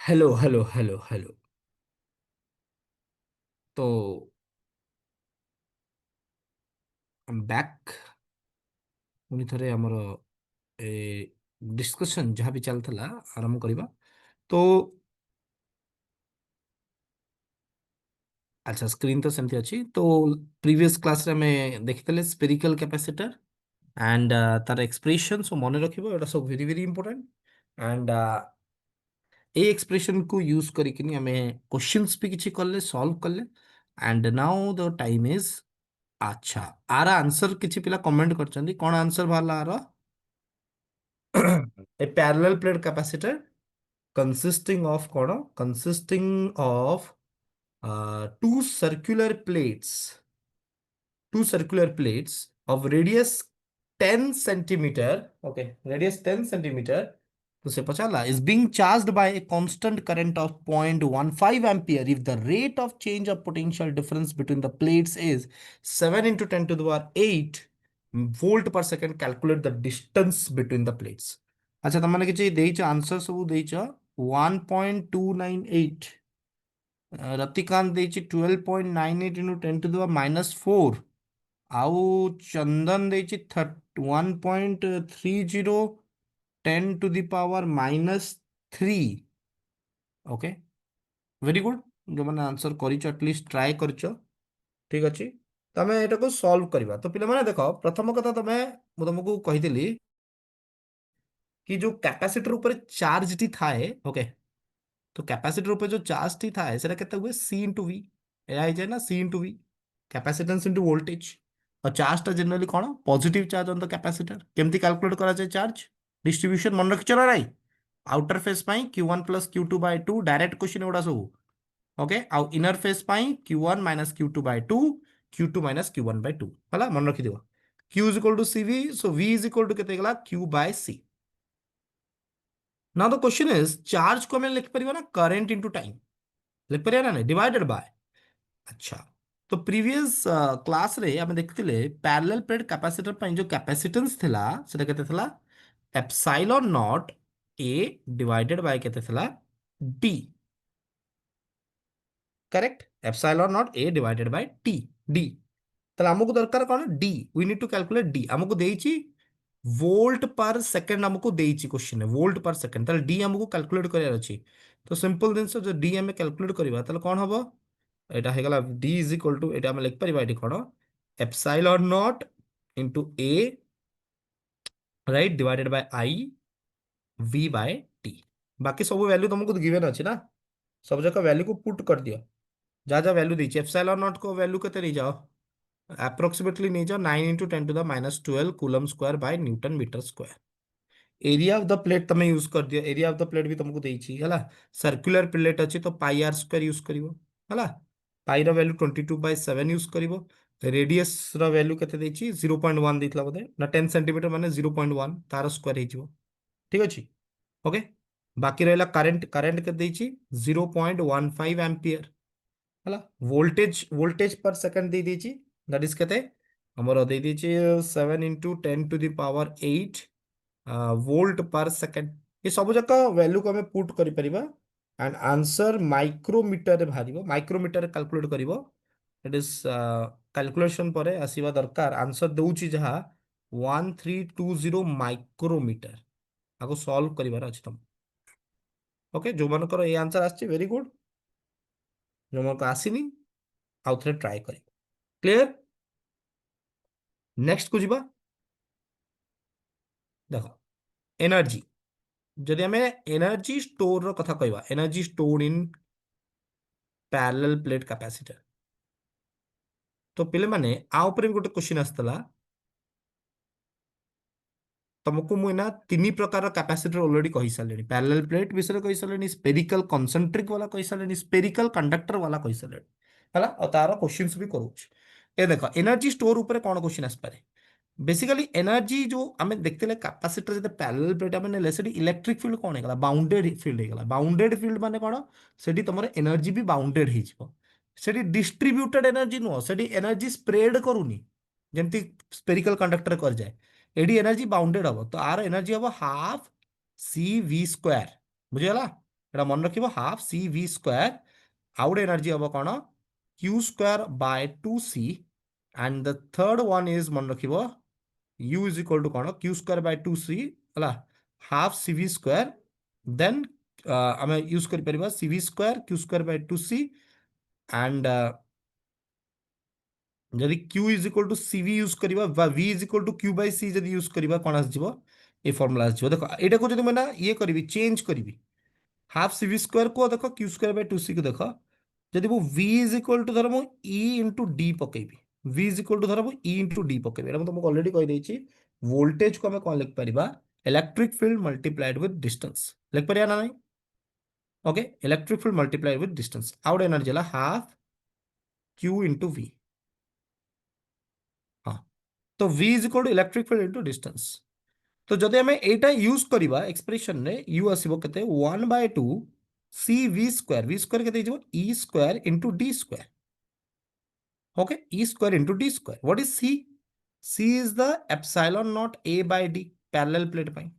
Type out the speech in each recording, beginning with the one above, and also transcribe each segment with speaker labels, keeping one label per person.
Speaker 1: Hello hello hello hello. तो back पुଣି ଥରେ ଆମର ଏ ଡିସ୍କସନ୍ ଯାହା ବି ଚାଲିଥିଲା ଆରମ୍ଭ କରିବା। ତ ଆଚ୍ଛା, ସ୍କ୍ରିନ୍ ତ ସେମିତି ଅଛି। ତ ପ୍ରିଭିୟସ୍ କ୍ଲାସରେ ଆମେ ଦେଖିଥିଲେ ସ୍ପେରିକାଲ କ୍ୟାପାସିଟର ଆଣ୍ଡ ତାର ଏକ୍ସପ୍ରେସନ୍ ସବୁ ମନେ ରଖିବ, ଏଟା ସବୁ ଭେରି ଭେରି ଇମ୍ପୋର୍ଟାଣ୍ଟ। ଆଣ୍ଡ এই ଏକ୍ସପ୍ରେସନ୍କୁ ୟୁଜ୍ କରିକିନି ଆମେ କ୍ୱେଶ୍ଚିନ୍ସ ବି କିଛି କଲେ, ସଲ୍ଭ କଲେ। And now the time is, ଆଚ୍ଛା, ଆର ଆନ୍ସର କିଛି ପିଲା କମେଣ୍ଟ କରିଛନ୍ତି। କ'ଣ ଆନ୍ସର ବାହାରିଲା ଆର? A parallel plate capacitor consisting of two circular plates, of radius 10 centimeter. Okay, radius 10 centimeter. तो से पचाला is being charged by a constant current of 0.15 ampere if the rate of change of potential difference between the plates is 7 into 10 to the power 8 volt per second. Calculate the distance between the plates. अच्छा, तुमने किसी देइछ answer सब देइछ 1.298। Ratikant देइछ 12.98 into 10 to the power -4। आउ चंदन देइछ 1.30 10 to the power -3। Okay, very good. जो मैंने answer करिछ at least try करिछ, ठीक अछि। तमे एटाको सॉल्व करबा। तो पिला माने देखो, प्रथम कथा तमे मु तुमको कहितली कि जो कैपेसिटर ऊपर चार्ज टी थाए, ओके, तो कैपेसिटर ऊपर जो चार्ज टी थाए सेटा केते हुए सी इंटू वी। एया जाए ना C into V, capacitance into voltage. और चार्ज टा जनरली कौन? Positive charge on the capacitor. केमती कैलकुलेट करा जाए चार्ज डिस्ट्रीब्यूशन? मन रखिଛ ना राई? आउटर फेस पाई Q1 plus Q2 by 2, direct question एवडा सब। ओके, आउ इनर फेस पाई Q1 minus Q2 by 2, Q2 minus Q1 by 2। हला मन रखि दियो। Q is equal to CV, so V is equal to केते गला Q by C। Now the question is, charge को हमें लिख परिबा ना करंट इनटू टाइम, लिख परिबा ना डिवाइडेड बाय। अच्छा, तो प्रीवियस क्लास रे हमें देखथिले पैरेलल प्लेट कैपेसिटर ପାଇଁ जो कैपेसिटेंस थिला सेटा केते थिला? Epsilon naught A divided by केते थिला? D। Correct, epsilon naught A divided by T, D। তাহলে আমাকে দরকার কোন? D. We need to calculate D. আমাকে দেইছি ভোল্ট পার সেকেন্ড, আমাকে দেইছি কোশ্চেনে ভোল্ট পার সেকেন্ড। তাহলে ডি আমাকে ক্যালকুলেট করার আছে। তো সিম্পল জিনিস, যে ডি আমি ক্যালকুলেট করিবা তাহলে কোন হবো? এটা হয়ে গেল ডি ইজ ইকুয়াল টু, এটা আমি লিখি পারিবা এটি কোন? Epsilon naught into A, right, divided by I V by T. बाकी सब वैल्यू तुमको गिवन अच्छे ना, सब जगह वैल्यू को पुट कर दियो। जा जा वैल्यू दी एप्सिलॉन नॉट को वैल्यू केते नहीं जाओ, अप्रोक्सीमेटली नहीं जाओ 9 into 10 to the minus 12 coulomb square by newton metre square. Area of the plate तमे यूज कर दियो। एरिया ऑफ द प्लेट भी तुमको देइछि हला। सर्कुलर प्लेट अछि तो पाई आर स्क्वायर यूज करिवो हला। पाई रो वैल्यू 22/7 यूज करिवो। रेडियस रो वैल्यू केते देइछि 0.1 देइतला बोधे ना, 10 सेंटीमीटर माने 0.1 तार स्क्वायर हेजिवो, ठीक अछि। ओके, बाकी रहला करंट। करंट के देइछि 0.15 एम्पियर हला। वोल्टेज पर सेकंड दे दीची, दैट इज केते हमर दे दीची 7 into 10 to the power 8 volt पर सेकंड। ये सब जक वैल्यू को हमें पुट करि परिबा एंड आंसर माइक्रोमीटर रे भारिबो। माइक्रोमीटर रे कैलकुलेट करिवो, इट इज कैलकुलेशन परे आसीबा दरकार। आंसर दउची जहा 1320 माइक्रोमीटर। आको सॉल्व करिवार अछि तम। ओके, जो मन करो ये आंसर आछि वेरी गुड। जो मन को आसीनी आउ थरे ट्राई करी। क्लियर? नेक्स्ट को जिबा। देखो, एनर्जी, जदि आम एनर्जी स्टोर रो कथा कहबा, energy store in parallel plate capacitor, तो पिले माने आ ऊपर भी गोटे क्वेश्चन आस्तला। तुमको मु ना तीन प्रकार कैपेसिटर ऑलरेडी कहि सारलेनी। पैरेलल प्लेट विषय कहि सारलेनी, स्पेरिकल कॉन्सेंट्रिक वाला कहि सारलेनी, स्पेरिकल कंडक्टर वाला कहि सारलेनी हला। और तार क्वेश्चंस भी करूछ। ए देखो, एनर्जी स्टोर ऊपर कोन क्वेश्चन आसपारे? बेसिकली एनर्जी जो आम देखते कैपेसिटर जो पैरेलल प्लेट आम ने इलेक्ट्रिक फील्ड कौन है? बाउंडेड फील्ड है। बाउंडेड फील्ड माने कौन? से तुम एनर्जी भी बाउंडेड हो, डिस्ट्रीब्यूटेड एनर्जी नुह, से एनर्जी स्प्रेड करूनी जमती स्पेरिकल कंडक्टर कर जाए। एडी एनर्जी बाउंडेड हम, तो आर एनर्जी हम हाफ सी वी स्क्वायर, बुझीगला। এটা মনে রাখিব হাফ सी v স্কয়ার आउट एनर्जी हम कौन Q square by 2c and the third one is मन रखिबो u इज इक्वल टू कौन क्यू स्क्वायर बाय 2c हला half C v square then आम यूज कर परिबा C v square Q square by 2c and जदि q is equal to cv use करिबा बा v is equal to q by c जदि use करिबा कोन आस जिवो ए फार्मूला आस जिवो देखो एटा को जदि मैं ये करिवि चेंज करिवि हाफ सी वी स्क्वायर को देखो क्यू स्क्वायर बाय 2c को देखो जदि वो v इज इक्वल टू धर मु e इंटू डी पकेबी v इज इक्वल टू धर मु e इंटू डी पकेबी एटा तुमको ऑलरेडी कहि देछि वोल्टेज को हमें कोन लिख परिबा electric field multiplied with distance लिख परिया ना नहीं okay electric field multiplied with distance आउट एनर्जी ला हाफ q इंटू v हाँ तो v is equal to electric field into distance तो जदि हमें एटा यूज करिबा एक्सप्रेशन रे u आसीबो केते 1/2 सी वी स्क्वायर केते हिजो e square into D square okay e square into D square what is c is the epsilon naught a by d parallel plate पाई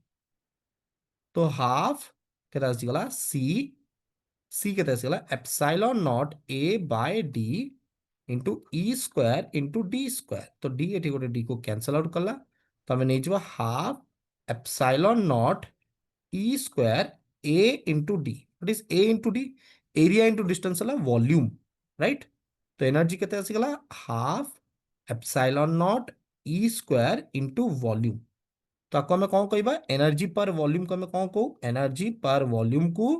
Speaker 1: तो हाफ केते आसीगला c केते आसीगला epsilon naught a by d into e square into D square तो d एठी गोटे d को कैंसल आउट करला तो हमें नहीं जीवा half epsilon naught E square A into D what is A into D area into distance है वॉल्यूम राइट तो एनर्जी केते आसीगला half epsilon naught E square into volume तो आपको हमें कौन कहबा एनर्जी पर वॉल्यूम को हमें कौन कहू एनर्जी पर वॉल्यूम को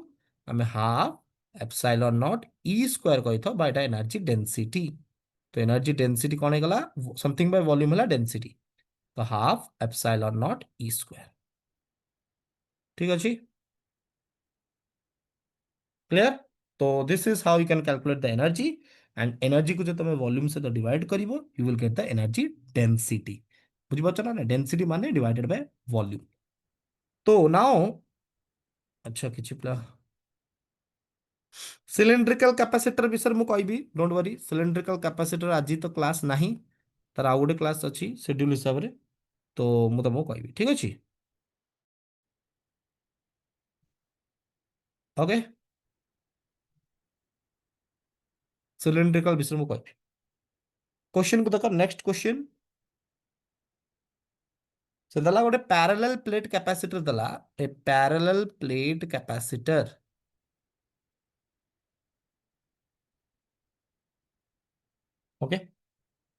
Speaker 1: हमें half epsilon naught E square कही था बाय एनर्जी डेंसिटी तो एनर्जी डेंसिटी कौन है समथिंग बाय वॉल्यूम है डेंसिटी तो half epsilon naught E square ठीक अच्छे क्लियर तो this is how you can calculate the energy and energy को जो तुम वॉल्यूम से डिवाइड करिवो you will get the energy density बुझी पाछ ना डेंसिटी माने डिवाइडेड बाय वॉल्यूम तो नाउ अच्छा किछि प्ला सिलिंड्रिकल कैपेसिटर विषय मु कहबी डोंट वरी सिलिंड्रिकल कैपेसिटर आज तो क्लास नाही तार आउ गोटे क्लास अछि शेड्यूल हिसाब रे तो मु तुमको कहबी ठीक अछि ओके सिलिंड्रिकल विषय मु कहबी क्वेश्चन को देखो नेक्स्ट क्वेश्चन से दला गोटे पैरेलल प्लेट कैपेसिटर दला ए पैरेलल प्लेट कैपेसिटर ओके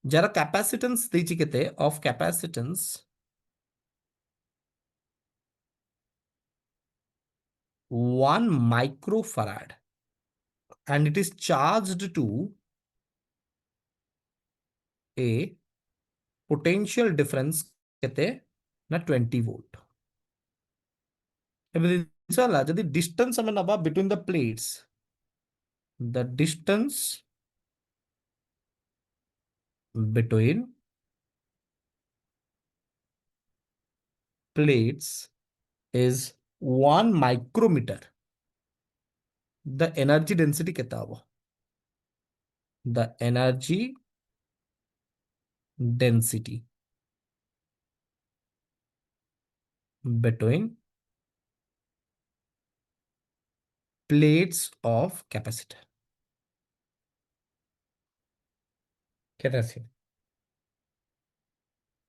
Speaker 1: जरा कैपेसिटेंस देछि केते of capacitance 1 microfarad and it is charged to a potential difference केते ना 20 volt एबे चला जदी डिस्टेंस हमें नबा between the plates the distance between plates is 1 micrometer the energy density केता हबो the energy density between plates of capacitor केता अछि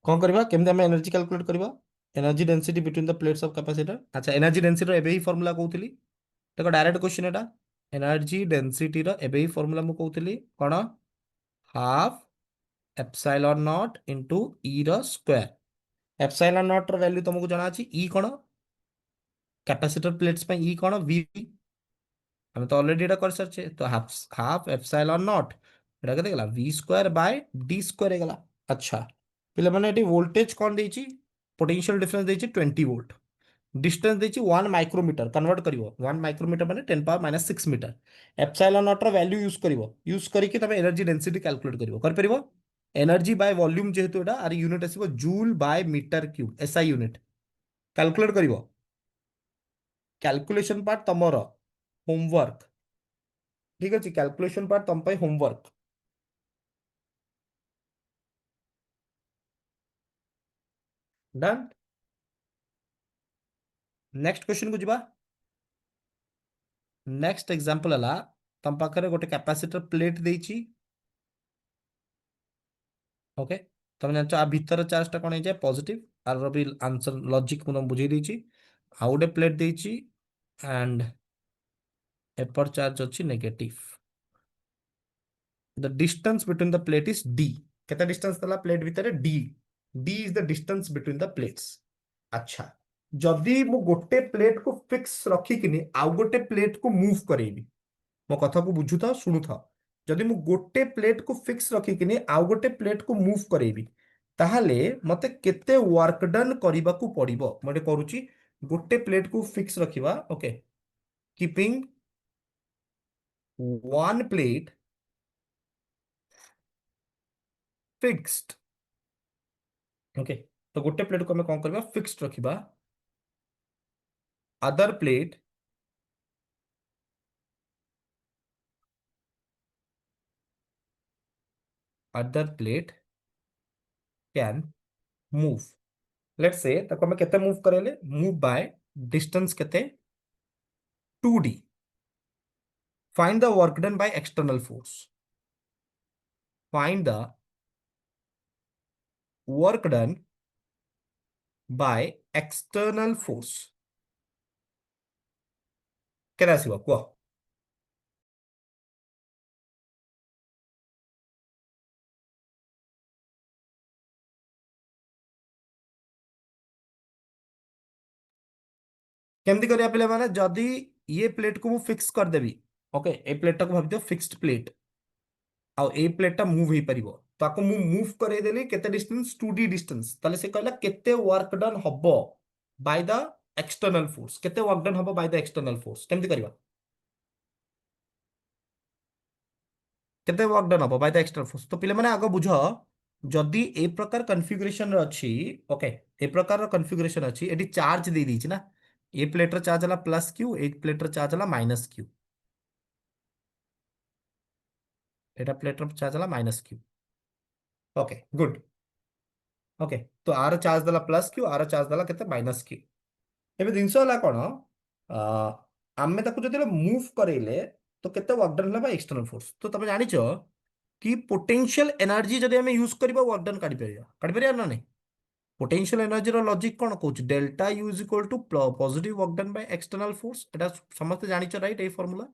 Speaker 1: कौन करबा केमते हम एनर्जी कैलकुलेट करबा energy density between the plates of capacitor अच्छा एनर्जी डेंसिटी एबे ही फार्मूला कहउतली देखो डायरेक्ट क्वेश्चन एटा एनर्जी डेंसिटी रो एबे ही फार्मूला मु कहउतली कोन half epsilon naught into E रो स्क्वायर एप्सिलॉन नॉट रो वैल्यू तुमको जाना अछि ई कोन कैपेसिटर प्लेट्स पे ई कोन वी हम तो ऑलरेडी एटा कर सरछे तो हाफ हाफ एप्सिलॉन नॉट एटा केते गेला V square by D square गेला अच्छा पिले माने एटी वोल्टेज कोन देछि पोटेंशियल डिफरेंस देछि 20 वोल्ट डिस्टेंस देछि 1 माइक्रोमीटर कन्वर्ट करिवो 1 माइक्रोमीटर माने 10 power minus 6 metre epsilon naught रो वैल्यू यूज करिवो यूज करिके तबे एनर्जी डेंसिटी कैलकुलेट करिवो कर परिवो एनर्जी बाय वॉल्यूम जेहेतु एटा आर यूनिट आसीबो joule by metre cube SI unit calculate करिवो कैलकुलेशन पार्ट तमरो होमवर्क ठीक अछि कैलकुलेशन पार्ट तम पई होमवर्क डन नेक्स्ट क्वेश्चन को जिबा नेक्स्ट एग्जांपल हला तम पाखरे गोटे कैपेसिटर प्लेट देइची ओके तुम जानछ आ भीतर चार्ज टा कोन हे जाय पॉजिटिव आर भी आंसर लॉजिक मुन बुझे देइची आ गोटे प्लेट देइची एंड एपर चार्ज अछि negative the distance between the plate is d केता डिस्टेंस तला प्लेट भीतर d d is the distance between the plates अच्छा जदि मु गोटे प्लेट को फिक्स रखी किनी आ गोटे प्लेट को मूव करेबी मो कथा को बुझु था सुनु था जदि मु गोटे प्लेट को फिक्स रखी किनी आ गोटे प्लेट को मूव करेबी ताहाले मते केते वर्क डन करिबा को पड़िबो मते करूची गोटे प्लेट को फिक्स रखिबा okay keeping one plate fixed okay तो गोटे प्लेट को हमें कौन करबा फिक्स्ड रखिबा other plate can move let's say ताको हमें केते मूव करेले मूव बाय डिस्टेंस केते 2d find the work done by external force find the work done by external force केना आसीबो को केमती करिया पिले माने जदी ये प्लेट को मु फिक्स कर देबी ओके ए प्लेट को भाबी दियो फिक्स्ड प्लेट आ ए प्लेट मूव हो पारिबो ताको मु मूव करे देली केते डिस्टेंस 2d डिस्टेंस ताले से कहला केते वर्क डन हबो बाय द एक्सटर्नल फोर्स केते वर्क डन हबो बाय द एक्सटर्नल फोर्स केमती करबा केते वर्क डन हबो बाय द एक्सटर्नल फोर्स तो पिले माने आगो बुझो जदी ए प्रकार कॉन्फ़िगरेशन अछि ओके ए प्रकार कॉन्फ़िगरेशन अछि एटी चार्ज दे दी ना ए प्लेट चार्ज हला प्लस क्यू एक प्लेट चार्ज हला माइनस क्यू एटा प्लेट चार्ज हला minus Q okay good okay तो आर चार्ज दला प्लस क्यू आर चार्ज दला केते माइनस क्यू एबे जिंस हला कोन आमे ताको जदि मूव करेले तो केते वर्क डन हला बाय एक्सटर्नल फोर्स तो तमे जानि छ कि पोटेंशियल एनर्जी जदि हमें यूज करबा वर्क डन काढी परिया ना नहीं पोटेंशियल एनर्जी रो लॉजिक कोन कहूछ delta U is equal to positive work done by external force एटा समस्त जानि छ राइट ए formula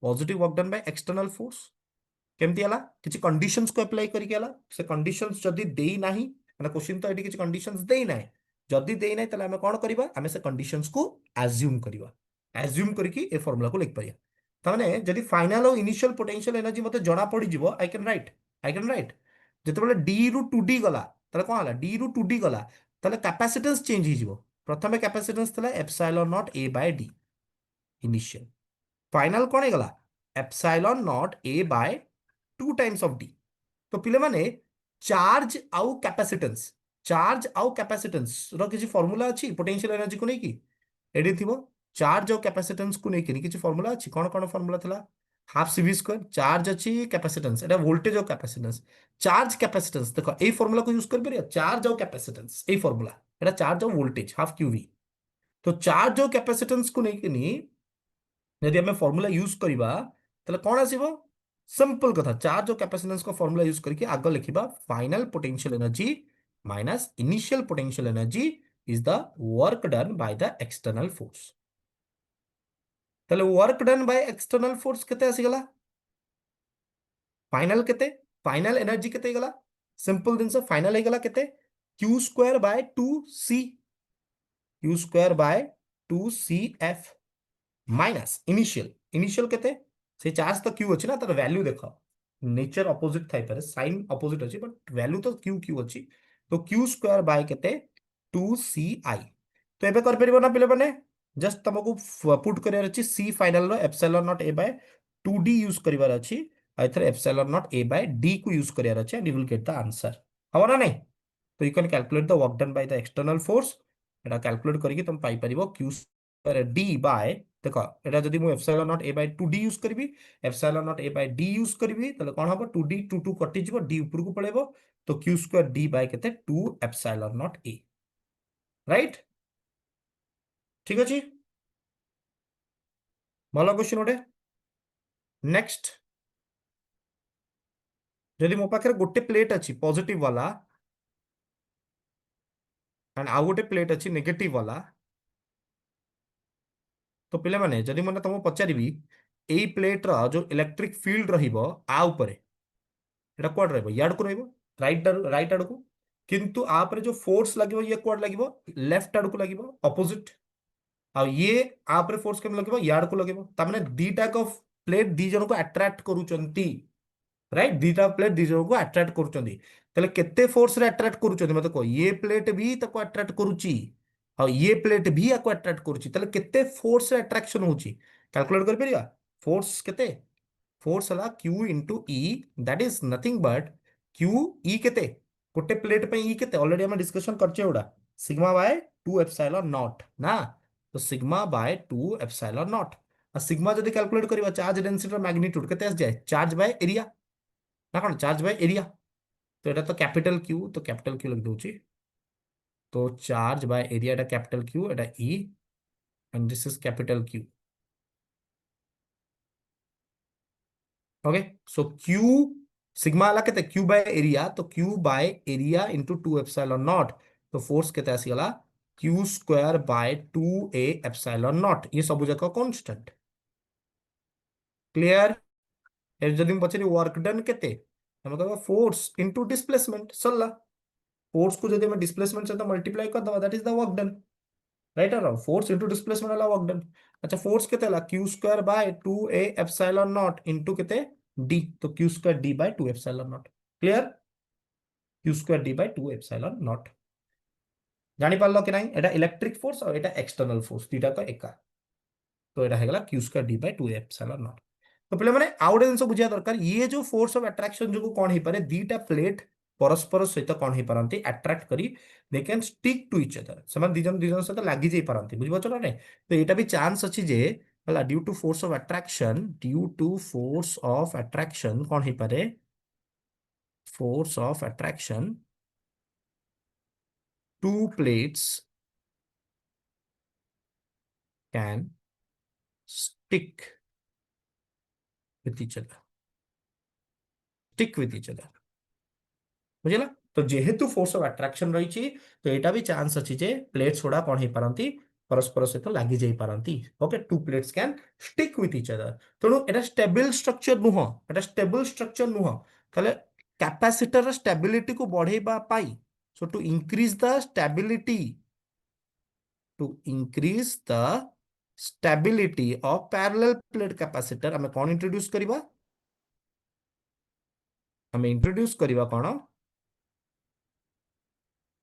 Speaker 1: positive work done by external force केमती हला किछि कंडीशंस को अप्लाई करिके हला से कंडीशंस जदि देई नाही माने क्वेश्चन तो एटी किछि कंडीशंस देई नाही जदि देई नाही तले हमें कोन करबा हमें से कंडीशंस को एज्यूम करबा एज्यूम करके ए फार्मूला को लिख परिया तमाने जदि फाइनल और इनिशियल पोटेंशियल एनर्जी मते जणा पड़ी जिवो आई कैन राइट जते बेले d रु 2d गला तले कोन हला d रु 2d गला तले कैपेसिटेंस चेंज ही जिवो प्रथमे कैपेसिटेंस तले epsilon naught a by d initial final कोन हे गला epsilon naught a by 2 times of d तो पिले माने चार्ज आउ कैपेसिटेंस रो किछि फार्मूला अछि पोटेंशियल एनर्जी को नै कि एडी थिबो चार्ज और कैपेसिटेंस को नै कि किछि फार्मूला अछि कोन कोन फार्मूला थला हाफ सीवी स्क्वायर चार्ज अछि कैपेसिटेंस एटा वोल्टेज और कैपेसिटेंस चार्ज कैपेसिटेंस देखो ए फार्मूला को यूज कर परिया चार्ज और कैपेसिटेंस ए फार्मूला एटा चार्ज और वोल्टेज हाफ क्यूवी तो चार्ज और कैपेसिटेंस को नै कि यदि हमें फार्मूला यूज करबा तले कोन आसीबो सिंपल कथा चार्ज और कैपेसिटेंस का फार्मूला यूज करके आगे लिखिबा final potential energy minus initial potential energy is the work done by the external force तले work done by external force केते आसीगला फाइनल केते फाइनल एनर्जी केते गला सिंपल दिन से फाइनल हे गला केते q square by 2c q square by 2cf minus initial initial केते से चार्ज तो क्यू अछि ना तर वैल्यू देखो नेचर अपोजिट थाई पारे साइन अपोजिट अछि बट वैल्यू तो क्यू क्यू अछि तो क्यू स्क्वायर बाय केते 2ci तो एबे कर परिबो ना पिले बने जस्ट तमको पुट करियर अछि c फाइनल रो epsilon naught a by 2d use करिवार अछि either epsilon naught a by d को यूज करियर अछि and you will get the answer हबो ना नहीं तो you can calculate the work done by the external force एटा कैलकुलेट करके तुम पाई परिबो q d बाय देखो एटा जदि मु epsilon naught a by 2d use करबी epsilon naught a by d use करबी तले कोन हबो 2d 2 2 कटि जिवो d ऊपर को पळेबो तो q स्क्वायर d बाय केते 2 एप्सिलॉन नॉट a राइट ठीक अछि ଭଲ क्वेश्चन ଗୋଟେ। नेक्स्ट, ଯଦି ମୋ ପାଖରେ ଗୋଟେ ପ୍ଲେଟ୍ ଅଛି ପଜିଟିଭ वाला एंड ଆଉ ଗୋଟେ ପ୍ଲେଟ୍ ଅଛି ନେଗେଟିଭ वाला, ତ ପିଲାମାନେ ଯଦି ମୁଁ ତମକୁ ପଚାରିବି ଏଇ ପ୍ଲେଟ୍ ର ଯୋଉ ଇଲେକ୍ଟ୍ରିକ ଫିଲ୍ଡ ରହିବ ଆ ଉପରେ, এটা କୁଆଡେ ରହିବ? ଇଆଡକୁ ରହିବ, ରାଇଟ୍ ଆଡକୁ। କିନ୍ତୁ ଆ ଉପରେ ଯୋଉ ଫୋର୍ସ ଲାଗିବ ଇଏ କୁଆଡେ ଲାଗିବ? ଲେଫ୍ଟ ଆଡକୁ ଲାଗିବ, ଅପୋଜିଟ। ଆଉ ଇଏ ଆ ଉପରେ ଫୋର୍ସ କେମିତି ଲାଗିବ? ଇଆଡକୁ ଲାଗିବ। ତାମାନେ ଦିଟାକ ପ୍ଲେଟ୍ ଦି ଜଣକୁ ଆଟ୍ରାକ୍ଟ କରୁଛନ୍ତି, ରାଇଟ୍? ଦିଟା ପ୍ଲେଟ୍ ଦି ଜଣକୁ ଆଟ୍ରାକ୍ଟ କରୁଛନ୍ତି। ତାହେଲେ କେତେ ଫୋର୍ସ ରେ ଆଟ୍ରାକ୍ଟ କରୁଛନ୍ତି ମତେ କହ। ଇଏ ପ୍ଲେଟ୍ ବି ତାକୁ ଆଟ୍ରାକ୍ଟ କରୁଛି, ଆଉ ଇଏ ପ୍ଲେଟ୍ ବି ଆକୁ ଆଟ୍ରାକ୍ଟ କରୁଛି। ତାହେଲେ କେତେ ଫୋର୍ସ ରେ ଆଟ୍ରାକ୍ସନ ହଉଛି କ୍ୟାଲକୁଲେଟ କରିପାରିବା? ଫୋର୍ସ କେତେ? फोर्स हला Q into E, that is nothing but Q E केते गोटे प्लेट पे ई केते ऑलरेडी हम डिस्कशन करछे उडा सिग्मा बाय 2 एप्सिलॉन नॉट ना। तो सिग्मा बाय 2 एप्सिलॉन नॉट, आ सिग्मा जदी कैलकुलेट करबा चार्ज डेंसिटी रो मैग्नीट्यूड केते आस जाए? चार्ज बाय एरिया ना, कोन चार्ज बाय एरिया। तो एटा तो कैपिटल क्यू, तो कैपिटल क्यू लिख दोची। तो चार्ज बाय एरिया एटा कैपिटल क्यू, एटा E, and this is capital Q. Okay, so Q sigma आला केते? क्यू बाय एरिया, तो Q by area into 2 epsilon naught. तो फोर्स केते आसीगला? Q square by 2 A epsilon naught. ये सब जाक कांस्टेंट। क्लियर? ए जदी हम पछरी वर्क डन केते, हम कहबा फोर्स इंटू डिस्प्लेसमेंट सरला। फोर्स को जदी हम डिस्प्लेसमेंट से मल्टीप्लाई कर दबा, that is the work done, right? और फोर्स इंटू डिस्प्लेसमेंट वाला वर्क डन। अच्छा, फोर्स केते ला? Q square by 2 A epsilon naught into केते? डी। तो Q square D by 2 epsilon naught. Clear? Q square D by 2 epsilon naught. जानी पारलो कि नहीं? एटा इलेक्ट्रिक फोर्स और एटा एक्सटर्नल फोर्स दीटा का एका। तो एटा हेगला Q square D by 2 epsilon naught. तो पिले माने आउट जिनस बुझिया दरकार, ये जो फोर्स ऑफ अट्रैक्शन जो कोन हे पारे, दीटा प्लेट परस्पर सहित कोन हे पारंती अट्रैक्ट करी, they can stick to each other. समान दी जन सहित लागी जाई पारंती, बुझि पछो ना नहीं? तो एटा भी चांस अछि जे हला due to force of attraction, due to force of attraction कोन हे पारे? Force of attraction, two plates can stick with each other, stick with each other। बुझिला? तो जेहेतु फोर्स ऑफ अट्रैक्शन रही, तो एटा भी चांस अच्छी जे प्लेट्स गुड़ा कौन हो पारंती? परस्पर सहित लागी जाई पारंती। Okay, two plates can stick with each other. तेणु एटा स्टेबल स्ट्रक्चर नुह, एटा स्टेबल स्ट्रक्चर नुह। ताले कैपेसिटर स्टेबिलिटी को बढ़ेबा पाई, so to increase the stability, to increase the stability of parallel plate capacitor हमें कौन इंट्रोड्यूस करिबा? हमें इंट्रोड्यूस करिबा कौन?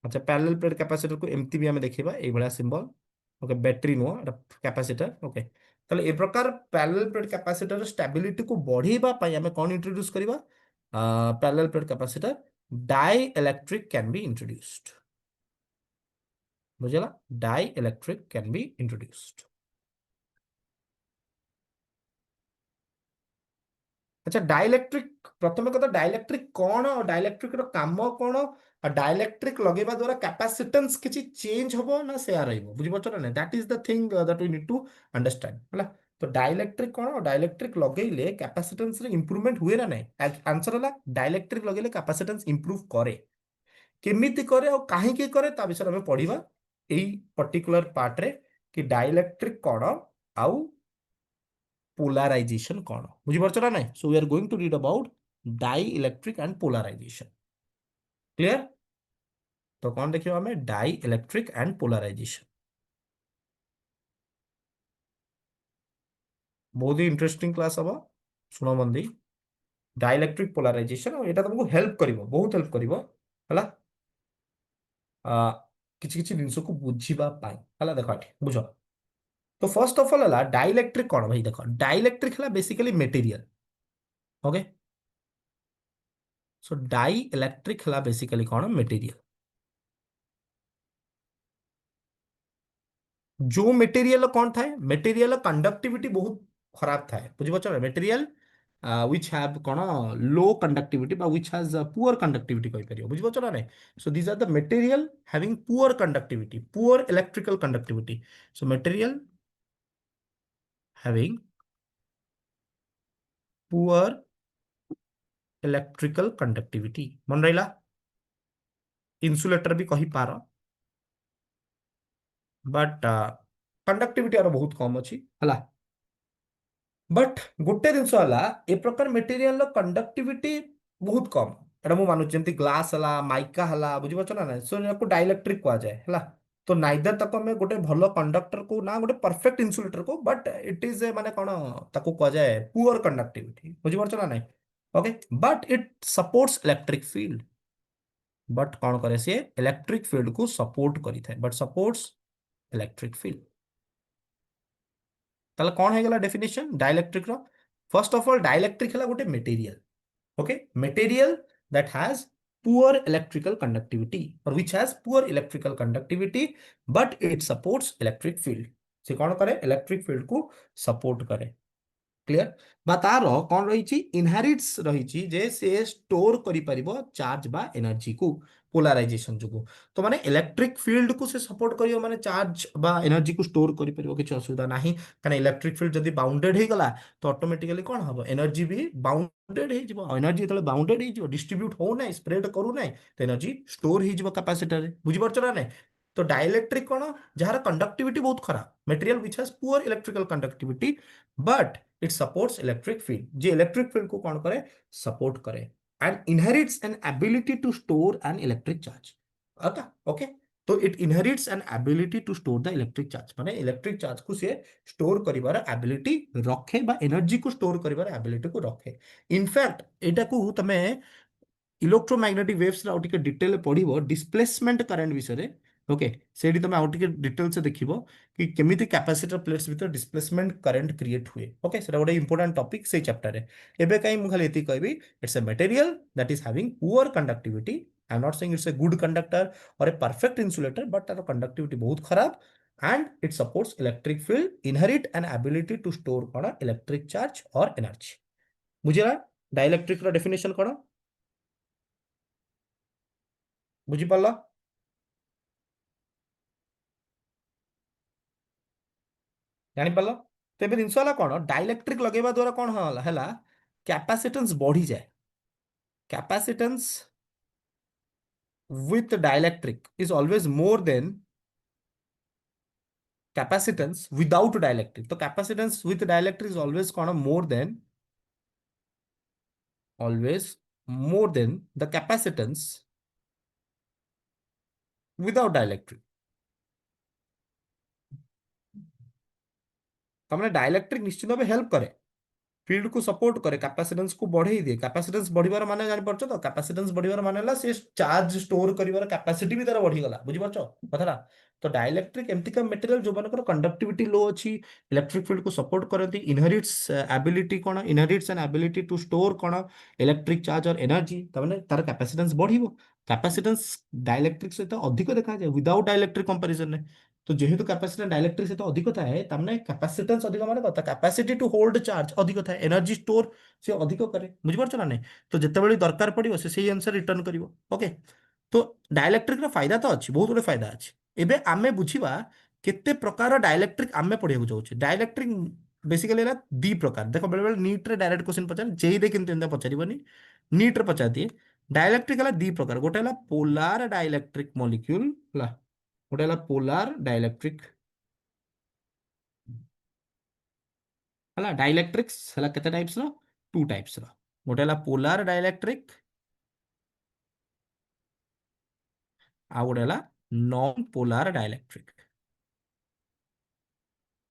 Speaker 1: अच्छा, पैरेलल प्लेट कैपेसिटर को एमती भी हमें देखिबा ए बड़ा सिंबल। ओके, बैटरी नो एटा कैपेसिटर। ओके, ताले ए प्रकार पैरेलल प्लेट कैपेसिटर स्टेबिलिटी को बढ़ेबा पई हमें कौन इंट्रोड्यूस करिबा? Parallel plate capacitor dielectric can be introduced. बुझला? Dielectric can be introduced. अच्छा, डाइलेक्ट्रिक प्रथम कथा, डाइलेक्ट्रिक कौन और डाइलेक्ट्रिक रो काम कौन, और डाइलेक्ट्रिक लगेबा द्वारा कैपेसिटेंस किछि चेंज होबो ना से आ रहइबो? बुझि पछो ना? That is the thing that we need to understand हला। तो डाइलेक्ट्रिक कौन और डाइलेक्ट्रिक लगेइले कैपेसिटेंस रे इंप्रूवमेंट हुए ना नहीं? आंसर हला डाइलेक्ट्रिक लगेइले कैपेसिटेंस इंप्रूव करे। केमिति करे और काहे के करे ता विषय हमें पढिबा एई पर्टिकुलर पार्ट रे, कि डाइलेक्ट्रिक कौन आउ polarization कौन, बुझी पारछ ना नहीं? So we are going to read about dielectric and polarisation. Clear? तो कौन देखियो हमें? Dielectric and polarisation. बहुत ही इंटरेस्टिंग क्लास हबो, सुनो मन देई। डाई इलेक्ट्रिक पोलराइजेशन, और एटा तुमको हेल्प करिवो, बहुत हेल्प करिवो हला। आ किछि किछि जिंस को बुझिबा पाई हला। देखो एठी बुझो। तो फर्स्ट ऑफ ऑल हला डाई इलेक्ट्रिक कौन भाई? देखो, डाई इलेक्ट्रिक हला बेसिकली मटेरियल। ओके, सो डाई इलेक्ट्रिक हला बेसिकली कौन? मटेरियल। जो मटेरियल कौन थाए? मटेरियल कंडक्टिविटी बहुत खराब थाए, बुझिपारछ ना? मटेरियल which have कौन लो कंडक्टिविटी बा which has पुअर कंडक्टिविटी कहि परियो, बुझिपारछ ना नहीं? सो these are the material having poor conductivity, poor electrical conductivity. So material having poor electrical conductivity मन रहा इन्सुलेटर भी कही पार बट कंडक्टिविटी यार बहुत कम अच्छी है बट गोटे जिनस ए प्रकार मेटेरियल कंडक्टिविटी बहुत कम एटा मु मानुଛି ଯେମିତି ଗ୍ଲାସ ହେଲା ମାଇକା ହେଲା ବୁଝିପାରୁଛ ନା ନାଇଁ ସो ଏହାକୁ ଡାଇଇଲେକ୍ଟ୍ରିକ କୁହାଯାଏ ହେଲା ତ ନାଇଦର ତାକୁ ଆମେ ଗୋଟେ ଭଲ କଣ୍ଡକ୍ଟର କୁ ନା ଗୋଟେ ପରଫେକ୍ଟ ଇନ୍ସୁଲେଟର କୁ ବଟ୍ ଇଟ୍ ଇଜ ମାନେ କଣ ତାକୁ କୁହାଯାଏ ପୁଅର କଣ୍ଡକ୍ଟିଭିଟି ବୁଝିପାରୁଛ ନା ନାଇଁ okay but it supports electric field but କଣ କରେ ସିଏ ଇଲେକ୍ଟ୍ରିକ ଫିଲ୍ଡ କୁ ସପୋର୍ଟ କରିଥାଏ ବଟ୍ ସପୋର୍ଟସ ଇଲେକ୍ଟ୍ରିକ ଫିଲ୍ଡ ତାହେଲେ କଣ ହେଇଗଲା ଡେଫିନେସନ ଡାଇଇଲେକ୍ଟ୍ରିକ ର फर्स्ट ऑफ ऑल डाइलेक्ट्रिक है गोटे material okay material that has poor electrical conductivity or which has poor electrical conductivity but it supports electric field से कौन करे इलेक्ट्रिक फील्ड को सपोर्ट करे क्लियर बा तार कौन रही इनहेरिट्स रही जे से स्टोर करि परिबो चार्ज बा एनर्जी को पोलराइजेशन जो तो माने इलेक्ट्रिक फील्ड को से सपोर्ट करियो माने चार्ज बा एनर्जी को स्टोर करि परिबो किछ असुविधा नाही काने इलेक्ट्रिक फील्ड जदी बाउंडेड हे गला तो ऑटोमेटिकली कौन हबो एनर्जी भी बाउंडेड हे जिवो एनर्जी तले बाउंडेड हे जिवो डिस्ट्रीब्यूट हो नै स्प्रेड करू नै तो एनर्जी स्टोर हे जिवो कैपेसिटर रे बुझि परछ ना नै तो डाइलेक्ट्रिक कौन जार कंडक्टिविटी बहुत खराब material which has poor electrical conductivity but it supports electric field जे इलेक्ट्रिक फील्ड को कौन करे सपोर्ट करे and inherits an ability to store an electric charge आता ओके तो it inherits an ability to store the electric charge माने electric charge को से स्टोर करिवार एबिलिटी रखे बा एनर्जी को स्टोर करिवार एबिलिटी को रखे इनफैक्ट एटा को तमे इलेक्ट्रोमैग्नेटिक वेव्स रा टिके डिटेल पढिबो डिस्प्लेसमेंट करंट विषय ओके सेठी तमे आउ टिके डिटेल से देखिबो कि केमिति कैपेसिटर प्लेट्स भीतर डिस्प्लेसमेंट करंट क्रिएट हुए ओके सेटा गोटे इंपोर्टेंट टॉपिक से चैप्टर रे एबे काई मु खाली एति कहबी it's a material that is having poor conductivity I am not saying it's a good conductor और ए परफेक्ट इंसुलेटर बट तार कंडक्टिविटी बहुत खराब and it supports electric field inherit an ability to store कौन electric charge और energy बुझिला dielectric रो definition कौन बुझी पाला जानी पाला तो एबे जिनस कौन डाइलेक्ट्रिक लगेवा द्वारा कौन होला कैपेसिटेंस बढ़ी जाए capacitance with dielectric is always more than capacitance without dielectric तो capacitance with dielectric is always more than the capacitance without dielectric तो मैंने डाइलेक्ट्रिक निश्चित भाव हेल्प करे फील्ड को सपोर्ट करे कैपेसिटेंस को बढ़े दिए कैपेसिटेंस बढ़िबार माने जानि परछो तो कैपेसिटेंस बढ़िबार माने ला से चार्ज स्टोर करिवार कैपेसिटी भी तार बढ़ी गला बुझी परछो कथरा तो डाइलेक्ट्रिक एमती का मटेरियल जो मानकर कंडक्टिविटी लो अछि इलेक्ट्रिक फील्ड को सपोर्ट करती इनहेरिट्स एबिलिटी कोन inherits an ability to store कोन इलेक्ट्रिक चार्ज और एनर्जी तमाने तार कैपेसिटेंस बढ़िबो कैपेसिटेंस डाइलेक्ट्रिक से तो अधिक देखा जाए विदाउट डाइलेक्ट्रिक कंपैरिजन में तो जेहेतु कैपेसिटेंस डाइलेक्ट्रिक से तो अधिक थाए तमने कैपेसिटेंस अधिक माने कथा कैपेसिटी टू होल्ड चार्ज अधिक थाए एनर्जी स्टोर से अधिक करे बुझि परछ ना नहीं तो जेतेबेले दरकार पड़िबो से सेही आंसर रिटर्न करिवो ओके तो डाइलेक्ट्रिक रो फायदा तो अछि बहुत गुडे फायदा अछि एबे आमे बुझिबा केते प्रकार डाइलेक्ट्रिक आमे पढियाकू जाउछे डाइलेक्ट्रिक बेसिकली है दी प्रकार देखो बेले बेले नीट रे डायरेक्ट क्वेश्चन पचार जेई दे किंतु एंदा पचारिबनी नीट रे पचार दिए डाइलेक्ट्रिक है दी प्रकार गोटे है पोलार डाइलेक्ट्रिक मॉलिक्यूल है गोटे है पोलार डाइलेक्ट्रिक है डाइलेक्ट्रिक्स है केते टाइप्स रो टू टाइप्स रो गोटे है पोलार डाइलेक्ट्रिक आ गोटे है नॉन पोलार डाइलेक्ट्रिक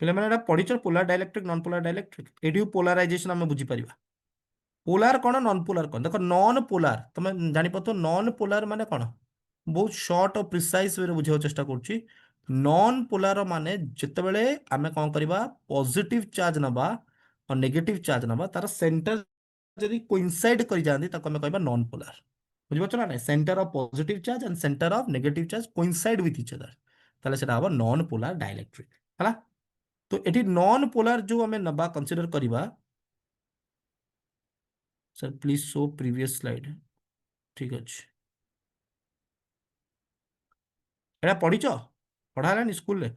Speaker 1: पे मैंने पढ़ी polar dielectric non polar dielectric ये पोलाराइजेशन आम बुझीपर पोलार कौन नॉन पोलार कौन देख नॉन पोलार तुम जापर नॉन पोलार माने कौन बहुत शॉर्ट और प्रिसाइज वे बुझे चेष्टा करुच्ची नॉन पोलार माने जितेबले आम कौन करवा पॉजिटिव चार्ज नबा और नेगेटिव चार्ज नबा तार सेंटर जदि कोइंसाइड कर जाती आम कह नॉन पोलार बुझीपार ना centre of positive charge and centre of negative charge coincide with each other ताले सेटा हम नॉन पोलार डाइलेक्ट्रिक है तो ये नॉन पोलार जो आम नबा कंसीडर करवा sir please show previous slide ठीक अच्छे एटा पढ़ीच पढ़ा है स्कूल रे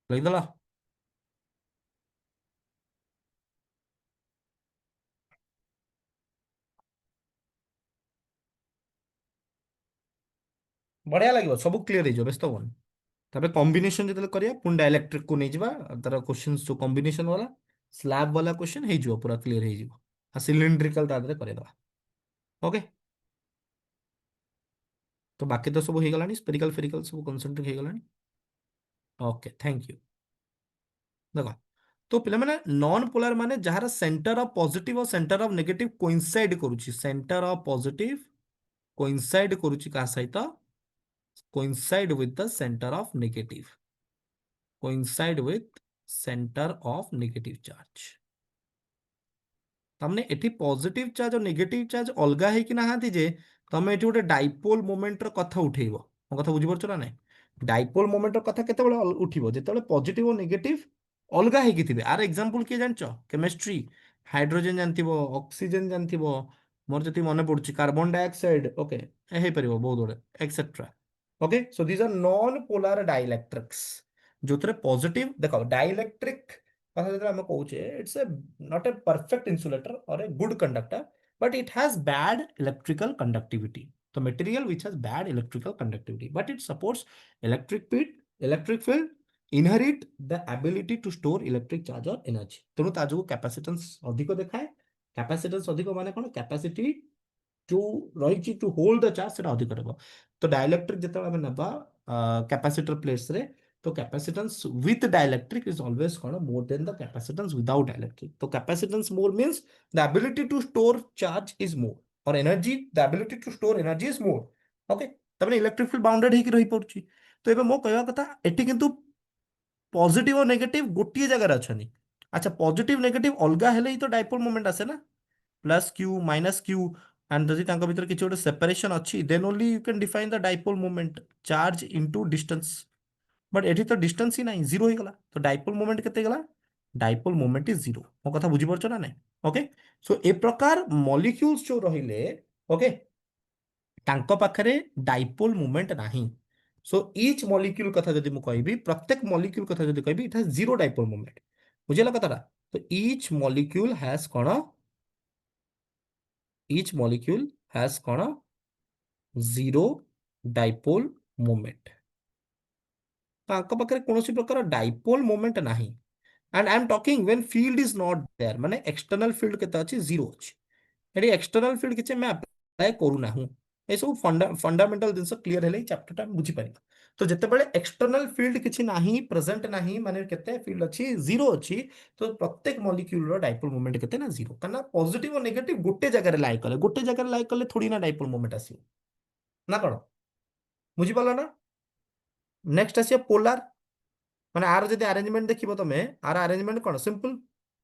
Speaker 1: लिखिदेल। बढ़िया लगे सब क्लीयर हो व्यस्त हूँ। तापर कॉम्बिनेशन जो करिया पुणी डाइलेक्ट्रिक को नहीं जावा तार क्वेश्चन जो कॉम्बिनेशन वाला स्लैब वाला क्वेश्चन हो पूरा क्लीयर हो सिलिंड्रिकल तादरे करदेवा। ओके तो बाकी तो सब हो गलानी स्पेरिकल फेरिकल सब कनसेंट्रिक हो गलानी। Okay thank you. देखो तो पे मैंने नॉन पोलर माने जहार सेंटर ऑफ पॉजिटिव और सेंटर ऑफ नेगेटिव कोइंसाइड करूची सेंटर ऑफ पॉजिटिव कोइंसाइड करूची का सहित coincide with the centre of negative coincide with centre of negative charge तमने एटी पॉजिटिव चार्ज और नेगेटिव चार्ज अलग है कि नहांती जे तमे एटी गोटे डाइपोल मोमेंट रो कथा उठेइबो मो कथा बुझि परछ ना नै डाइपोल मोमेंट रो कथा केते बेले उठिबो जेतेबेले पॉजिटिव और नेगेटिव अलग है कि थिबे आर एग्जांपल के जानचो केमिस्ट्री हाइड्रोजन जानथिबो ऑक्सीजन जानथिबो मोर जति मने पडुची कार्बन डाइऑक्साइड ओके ए हे परिबो बहुत बडे etcetera. Okay so these are non polar dielectrics जोतरे पॉजिटिव देखो डाइलेक्ट्रिक कथा जेतरे हम कहूचे it's a not a perfect insulator or a good conductor but it has bad electrical conductivity the material which has bad electrical conductivity but it supports electric field inherit the ability to store electric charge or energy ତେଣୁ ତା ଯୋଗୁ capacitance ଅଧିକ ଦେଖାଏ capacitance ଅଧିକ ମାନେ କଣ capacity जो रही टू होल्ड द चार्ज सेटा अधिक रहबो तो डाइलेक्ट्रिक जेतेबेले हम नबा कैपेसिटर प्लेट्स रे तो capacitance with dielectric is always कौन more than the capacitance without dielectric तो capacitance more means the ability to store charge is more और energy the ability to store energy is more okay तबने electric field bounded ही रही पड़ुची तो एबे मो कहवा कथा एटी किंतु पॉजिटिव और नेगेटिव गोटिए जगह अछनी अच्छा पॉजिटिव नेगेटिव अलगा हेले ही तो डाइपोल मोमेंट आसे ना plus Q minus Q and जदि तांको भीतर किछि गोटे सेपरेशन अछि then only you can define the dipole moment charge into distance but एठी तो डिस्टेंस ही नहीं जीरो ही गला तो डाइपोल मोमेंट केते गला डाइपोल मोमेंट इज जीरो मो कथा बुझी परछ ना नहीं ओके सो ए प्रकार मॉलिक्यूल्स जो रहिले ओके तांको पाखरे डाइपोल मोमेंट नाही सो ईच मॉलिक्यूल कथा जदि मु कहबी प्रत्येक मॉलिक्यूल कथा जदि कहबी it has zero dipole moment बुझिला कथाटा तो ईच मॉलिक्यूल हैज कोन each molecule has कौन zero dipole moment तांको पाखरे कोनोसी प्रकार डाइपोल मोमेंट नाही and I am talking when field is not there माने एक्सटर्नल फील्ड केते अछि जीरो अछि एडी एक्सटर्नल फील्ड किछे मैं अप्लाई करू ना हूं ए सब फंडामेंटल जिंस क्लियर हेले चैप्टर टा बुझी पारि तो जते बेले एक्सटर्नल फील्ड किछि नाही प्रेजेंट नाही माने केते फील्ड अछि जीरो अछि तो प्रत्येक मॉलिक्यूल रो डाइपोल मोमेंट केते ना जीरो कना पॉजिटिव और नेगेटिव गोटे जगह रे लाई कले गोटे जगह रे लाई कले थोड़ी ना डाइपोल मोमेंट आसी ना कोन बुझी पाला ना नेक्स्ट आसी पोलर माने आर जदि अरेंजमेंट देखिबो तमे आर अरेंजमेंट कोन सिंपल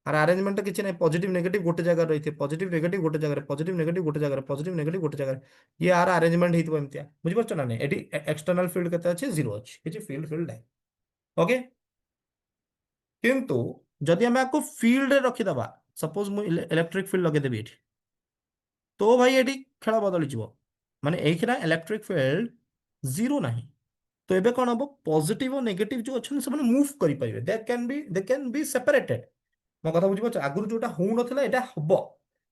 Speaker 1: आर अरेंजमेंट किछि नै पॉजिटिव नेगेटिव गोटे जगह रहिथे पॉजिटिव नेगेटिव गोटे जगह पॉजिटिव नेगेटिव गोटे जगह पॉजिटिव नेगेटिव गोटे जगह ये आर अरेंजमेंट हेतु एमतिया बुझि परछ ना नै एडी एक्सटर्नल फील्ड केते अछि जीरो अछि किछि फील्ड फील्ड है ओके किंतु जदि हम आपको फील्ड रे रखि दबा सपोज मु इलेक्ट्रिक फील्ड लगे देबी एठी तो भाई एठी खेल बदली जिवो माने एखिना इलेक्ट्रिक फील्ड जीरो नाही तो एबे कोन हबो पॉजिटिव और नेगेटिव जो अछन से माने मूव करि परिबे दे कैन बी सेपरेटेड मो कथा बुझी पाछ आगुर जोटा हो नथिला एटा हबो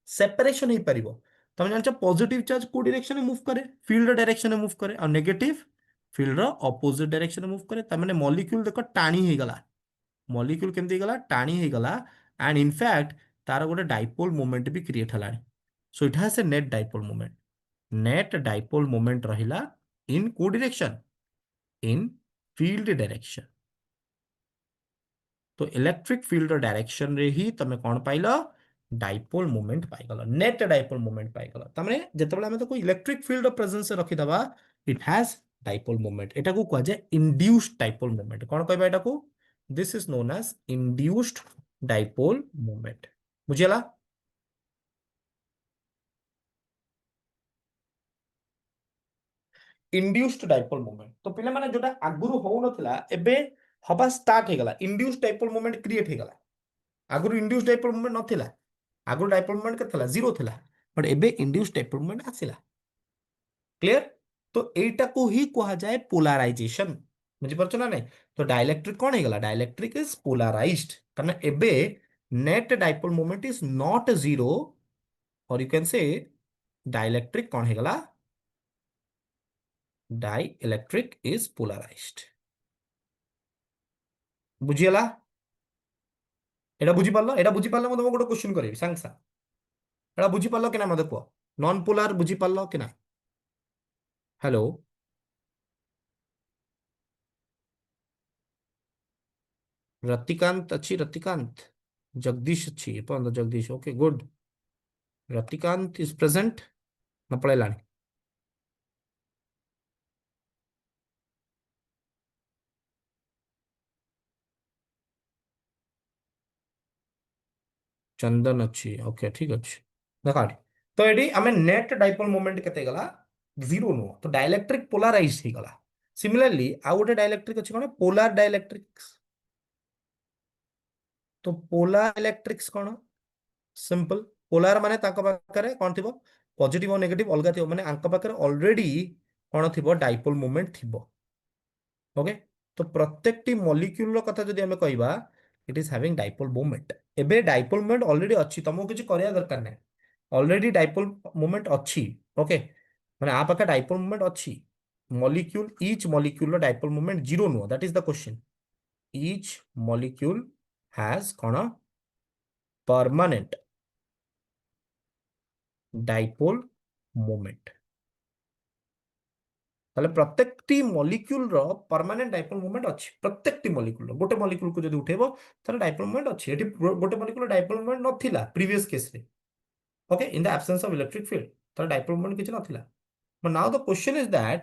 Speaker 1: सेपरेशन हे परिबो तमे जानछ पॉजिटिव चार्ज को डायरेक्शन में मूव करे फील्ड डायरेक्शन में मूव करे और नेगेटिव फील्ड रो ऑपोजिट डायरेक्शन में मूव करे त माने मॉलिक्यूल देखो टाणी हे गला मॉलिक्यूल केमती गला टाणी हे गला एंड इनफैक्ट तार गोटे डाइपोल मोमेंट भी क्रिएट हलानी so it has a net dipole moment रहिला इन को डायरेक्शन इन फील्ड डायरेक्शन तो इलेक्ट्रिक फील्ड डायरेक्शन रे ही तमे कोन पाइलो डाइपोल मोमेंट पाइगलो नेट डाइपोल मोमेंट पाइगलो तमने जेतेबेले हम तो इलेक्ट्रिक फील्ड प्रेजेंस से रखि दबा इट हैज डाइपोल मोमेंट एटा को कह जाय इंड्यूस्ड डाइपोल मोमेंट कोन कहबा एटा को this is known as induced dipole moment बुझियला इंड्यूस्ड डाइपोल मोमेंट तो पिले माने जोटा आगुरु हो नथिला एबे हबा स्टार्ट हे गला इंड्यूस्ड डाइपोल मोमेंट क्रिएट हे गला आगुरु इंड्यूस्ड डाइपोल मोमेंट नथिला आगुरु डाइपोल मोमेंट के थला जीरो थिला बट एबे इंड्यूस्ड डाइपोल मोमेंट आसिला क्लियर तो एटा को ही कहा जाए पोलराइजेशन ବୁଝିପାରୁଛ ନା ନାଇଁ? ତ ଡାଇଇଲେକ୍ଟ୍ରିକ କଣ ହେଇଗଲା? ଡାଇଇଲେକ୍ଟ୍ରିକ ଇଜ पोलाराइज्ड, କାରଣ ଏବେ net dipole moment is not zero, और यू कैन से डाइइलेक्ट्रिक कौन ହେଇଗଲା? Dielectric is polarised. ବୁଝିଗଲା? ଏଇଟା ବୁଝିପାରିଲ ମୁଁ ତମକୁ ଗୋଟେ କ୍ୱେଶ୍ଚନ କରିବି ସାଙ୍ଗେ ସାଙ୍ଗେ। ଏଇଟା ବୁଝିପାରିଲ କି ନା ମତେ କୁହ? ନନ୍ ପୋଲାର ବୁଝିପାରିଲ କି ନା? ହ୍ୟାଲୋ। ରତିକାନ୍ତ ଅଛି, ରତିକାନ୍ତ। ଜଗଦୀଶ ଅଛି ଏପର୍ଯ୍ୟନ୍ତ, Jagadish okay good. Ratikanta is present ନା ପଳେଇଲାଣି? ଚନ୍ଦନ ଅଛି, ଓକେ ଠିକ ଅଛି। ଦେଖ ଏଠି, ତ ଏଠି ଆମେ ନେଟ୍ ଡାଇପୋଲ ମୋମେଣ୍ଟ କେତେ ହେଇଗଲା? ଜିରୋ ନୁହଁ, ତ ଡାଇଇଲେକ୍ଟ୍ରିକ ପୋଲାରାଇଜ ହେଇଗଲା। ସିମିଲାରଲି ଆଉ ଗୋଟେ ଡାଇଇଲେକ୍ଟ୍ରିକ ଅଛି କଣ? ପୋଲାର ଡାଇଇଲେକ୍ଟ୍ରିକ୍ସ। ତ ପୋଲାର ଇଲେକ୍ଟ୍ରିକ୍ସ କଣ? ସିମ୍ପଲ। ପୋଲାର ମାନେ ତାଙ୍କ ପାଖରେ କଣ ଥିବ? ପଜିଟିଭ ଆଉ ନେଗେଟିଭ ଅଲଗା ଥିବ, ମାନେ ଆଙ୍କ ପାଖରେ ଅଲରେଡି କଣ ଥିବ? ଡାଇପୋଲ ମୋମେଣ୍ଟ ଥିବ। ଓକେ, ତ ପ୍ରত্যେକଟି ମଲିକ୍ୟୁଲର କଥା ଯଦି ଆମେ କହିବା, it is having dipole moment. ଏବେ ଡାଇପୋଲ ମୋମେଣ୍ଟ ଅଲରେଡି ଅଛି, ତମକୁ କିଛି କରିବା ଦରକାର ନାହିଁ। ଅଲରେଡି ଡାଇପୋଲ ମୋମେଣ୍ଟ ଅଛି। ଓକେ, ମାନେ ଆ ପାଖରେ ଡାଇପୋଲ ମୋମେଣ୍ଟ ଅଛି। ମଲିକ୍ୟୁଲ, ଇଚ୍ ମଲିକ୍ୟୁଲର ଡାଇପୋଲ ମୋମେଣ୍ଟ ଜିରୋ ନୁହଁ, that is the question. Each molecule has କଣ? permanent dipole moment। ତାহଲେ ପ୍ରତ୍ୟେକଟି ମଲିକ୍ୟୁଲ ର ପରମାନେଣ୍ଟ ଡାଇପୋଲ ମୋମେଣ୍ଟ ଅଛି। ପ୍ରତ୍ୟେକଟି ମଲିକ୍ୟୁଲ ର, ଗୋଟେ ମଲିକ୍ୟୁଲକୁ ଯଦି ଉଠେଇବ ତାହେଲେ ଡାଇପୋଲ ମୋମେଣ୍ଟ ଅଛି। ଏଠି ଗୋଟେ ମଲିକ୍ୟୁଲ ଡାଇପୋଲ ମୋମେଣ୍ଟ ନଥିଲା ପ୍ରିଭିୟସ କେସରେ। Okay, in the absence of electric field ତାହେଲେ ଡାଇପୋଲ ମୋମେଣ୍ଟ କିଛି ନଥିଲା। But now the question is that,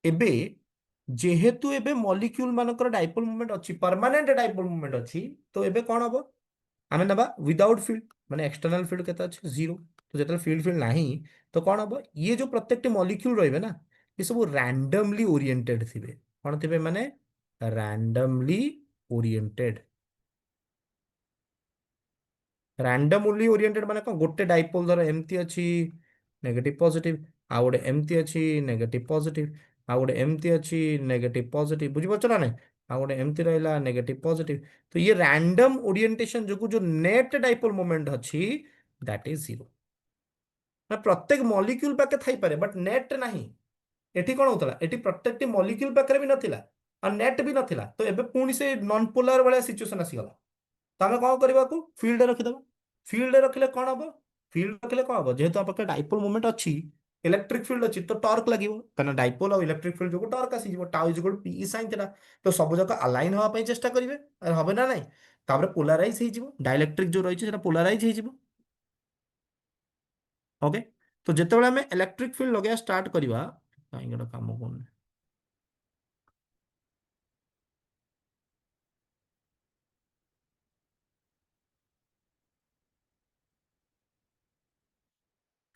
Speaker 1: ଏବେ ଯେହେତୁ ଏବେ ମଲିକ୍ୟୁଲ ମାନଙ୍କର ଡାଇପୋଲ ମୋମେଣ୍ଟ ଅଛି, ପରମାନେଣ୍ଟ ଡାଇପୋଲ ମୋମେଣ୍ଟ ଅଛି, ତ ଏବେ କଣ ହବ? ଆମେ ନେବା ୱିଦାଉଟ୍ ଫିଲ୍ଡ, ମାନେ ଏକ୍ସଟର୍ନାଲ ଫିଲ୍ଡ କେତେ ଅଛି? ଜିରୋ। ତ ଯେତେବେଳେ ଫିଲ୍ଡ ନାହିଁ, ତ କଣ ହବ? ଇଏ ଯୋଉ ପ୍ରତ୍ୟେକଟି ମଲିକ୍ୟୁଲ ରହିବେ ନା, ଏ ସବୁ ରାଣ୍ଡମଲି ଓରିଏଣ୍ଟେଡ ଥିବେ। କଣ ଥିବେ? ମାନେ ରାଣ୍ଡମଲି ଓରିଏଣ୍ଟେଡ। ରାଣ୍ଡମଲି ଓରିଏଣ୍ଟେଡ ମାନେ କଣ? ଗୋଟେ ଡାଇପୋଲ ଧର ଏମିତି ଅଛି, ନେଗେଟିଭ ପଜିଟିଭ, ଆଉ ଗୋଟେ ଏମିତି ଅଛି ନେଗେଟିଭ ପଜିଟିଭ, ଆଉ ଗୋଟେ ଏମିତି ଅଛି ନେଗେଟିଭ ପଜିଟିଭ। ବୁଝିପାରୁଛ ନା ନାଇଁ? ଆଉ ଗୋଟେ ଏମିତି ରହିଲା ନେଗେଟିଭ ପଜିଟିଭ। ତ ଇଏ ରାଣ୍ଡମ ଓରିଏଣ୍ଟେସନ ଯୋଗୁ ଯୋଉ ନେଟ୍ ଡାଇପୋଲ ମୋମେଣ୍ଟ ଅଛି, ଦ୍ୟାଟ ଇଜ ଜିରୋ। ନା ପ୍ରତ୍ୟେକ ମଲିକ୍ୟୁଲ ପାଖେ ଥାଇପାରେ, ବଟ୍ ନେଟ୍ ନାହିଁ। ଏଠି କଣ ହଉଥିଲା? ଏଠି ପ୍ରତ୍ୟେକଟି ମଲିକ୍ୟୁଲ ପାଖରେ ବି ନଥିଲା, ଆଉ ନେଟ୍ ବି ନଥିଲା। ତ ଏବେ ପୁଣି ସେ ନନ୍ ପୋଲାର ଭଳିଆ ସିଚୁଏସନ ଆସିଗଲା। ତ ଆମେ କଣ କରିବାକୁ? ଫିଲ୍ଡରେ ରଖିଦବା। ଫିଲ୍ଡରେ ରଖିଲେ କଣ ହବ? ଫିଲ୍ଡ ରଖିଲେ କଣ ହବ? ଯେହେତୁ ଆମ ପାଖରେ ଡାଇପୋଲ ମୋମେଣ୍ଟ ଅଛି, ଇଲେକ୍ଟ୍ରିକ ଫିଲ୍ଡ ଅଛି, ତ ଟର୍କ ଲାଗିବ। କାରଣ ଡାଇପୋଲ ଆଉ ଇଲେକ୍ଟ୍ରିକ ଫିଲ୍ଡ ଯୋଗୁ ଟର୍କ ଆସିଯିବ, tau is equal to p sine theta. ତ ସବୁ ଯାକ ଆଲାଇନ ହବା ପାଇଁ ଚେଷ୍ଟା କରିବେ, হবে ନା ନାଇଁ? ତାପରେ ପୋଲାରାଇଜ ହେଇଯିବ, ଡାଇଇଲେକ୍ଟ୍ରିକ ଯୋଉ ରହିଛି ସେଟା ପୋଲାରାଇଜ ହେଇଯିବ। ଓକେ, ତ ଯେତେବେଳେ ଆମେ ଇଲେକ୍ଟ୍ରିକ ଫିଲ୍ଡ ଲଗେଇବା ଷ୍ଟାର୍ଟ କରିବା, କାହିଁକି ଗୋଟେ କାମ କରୁନି।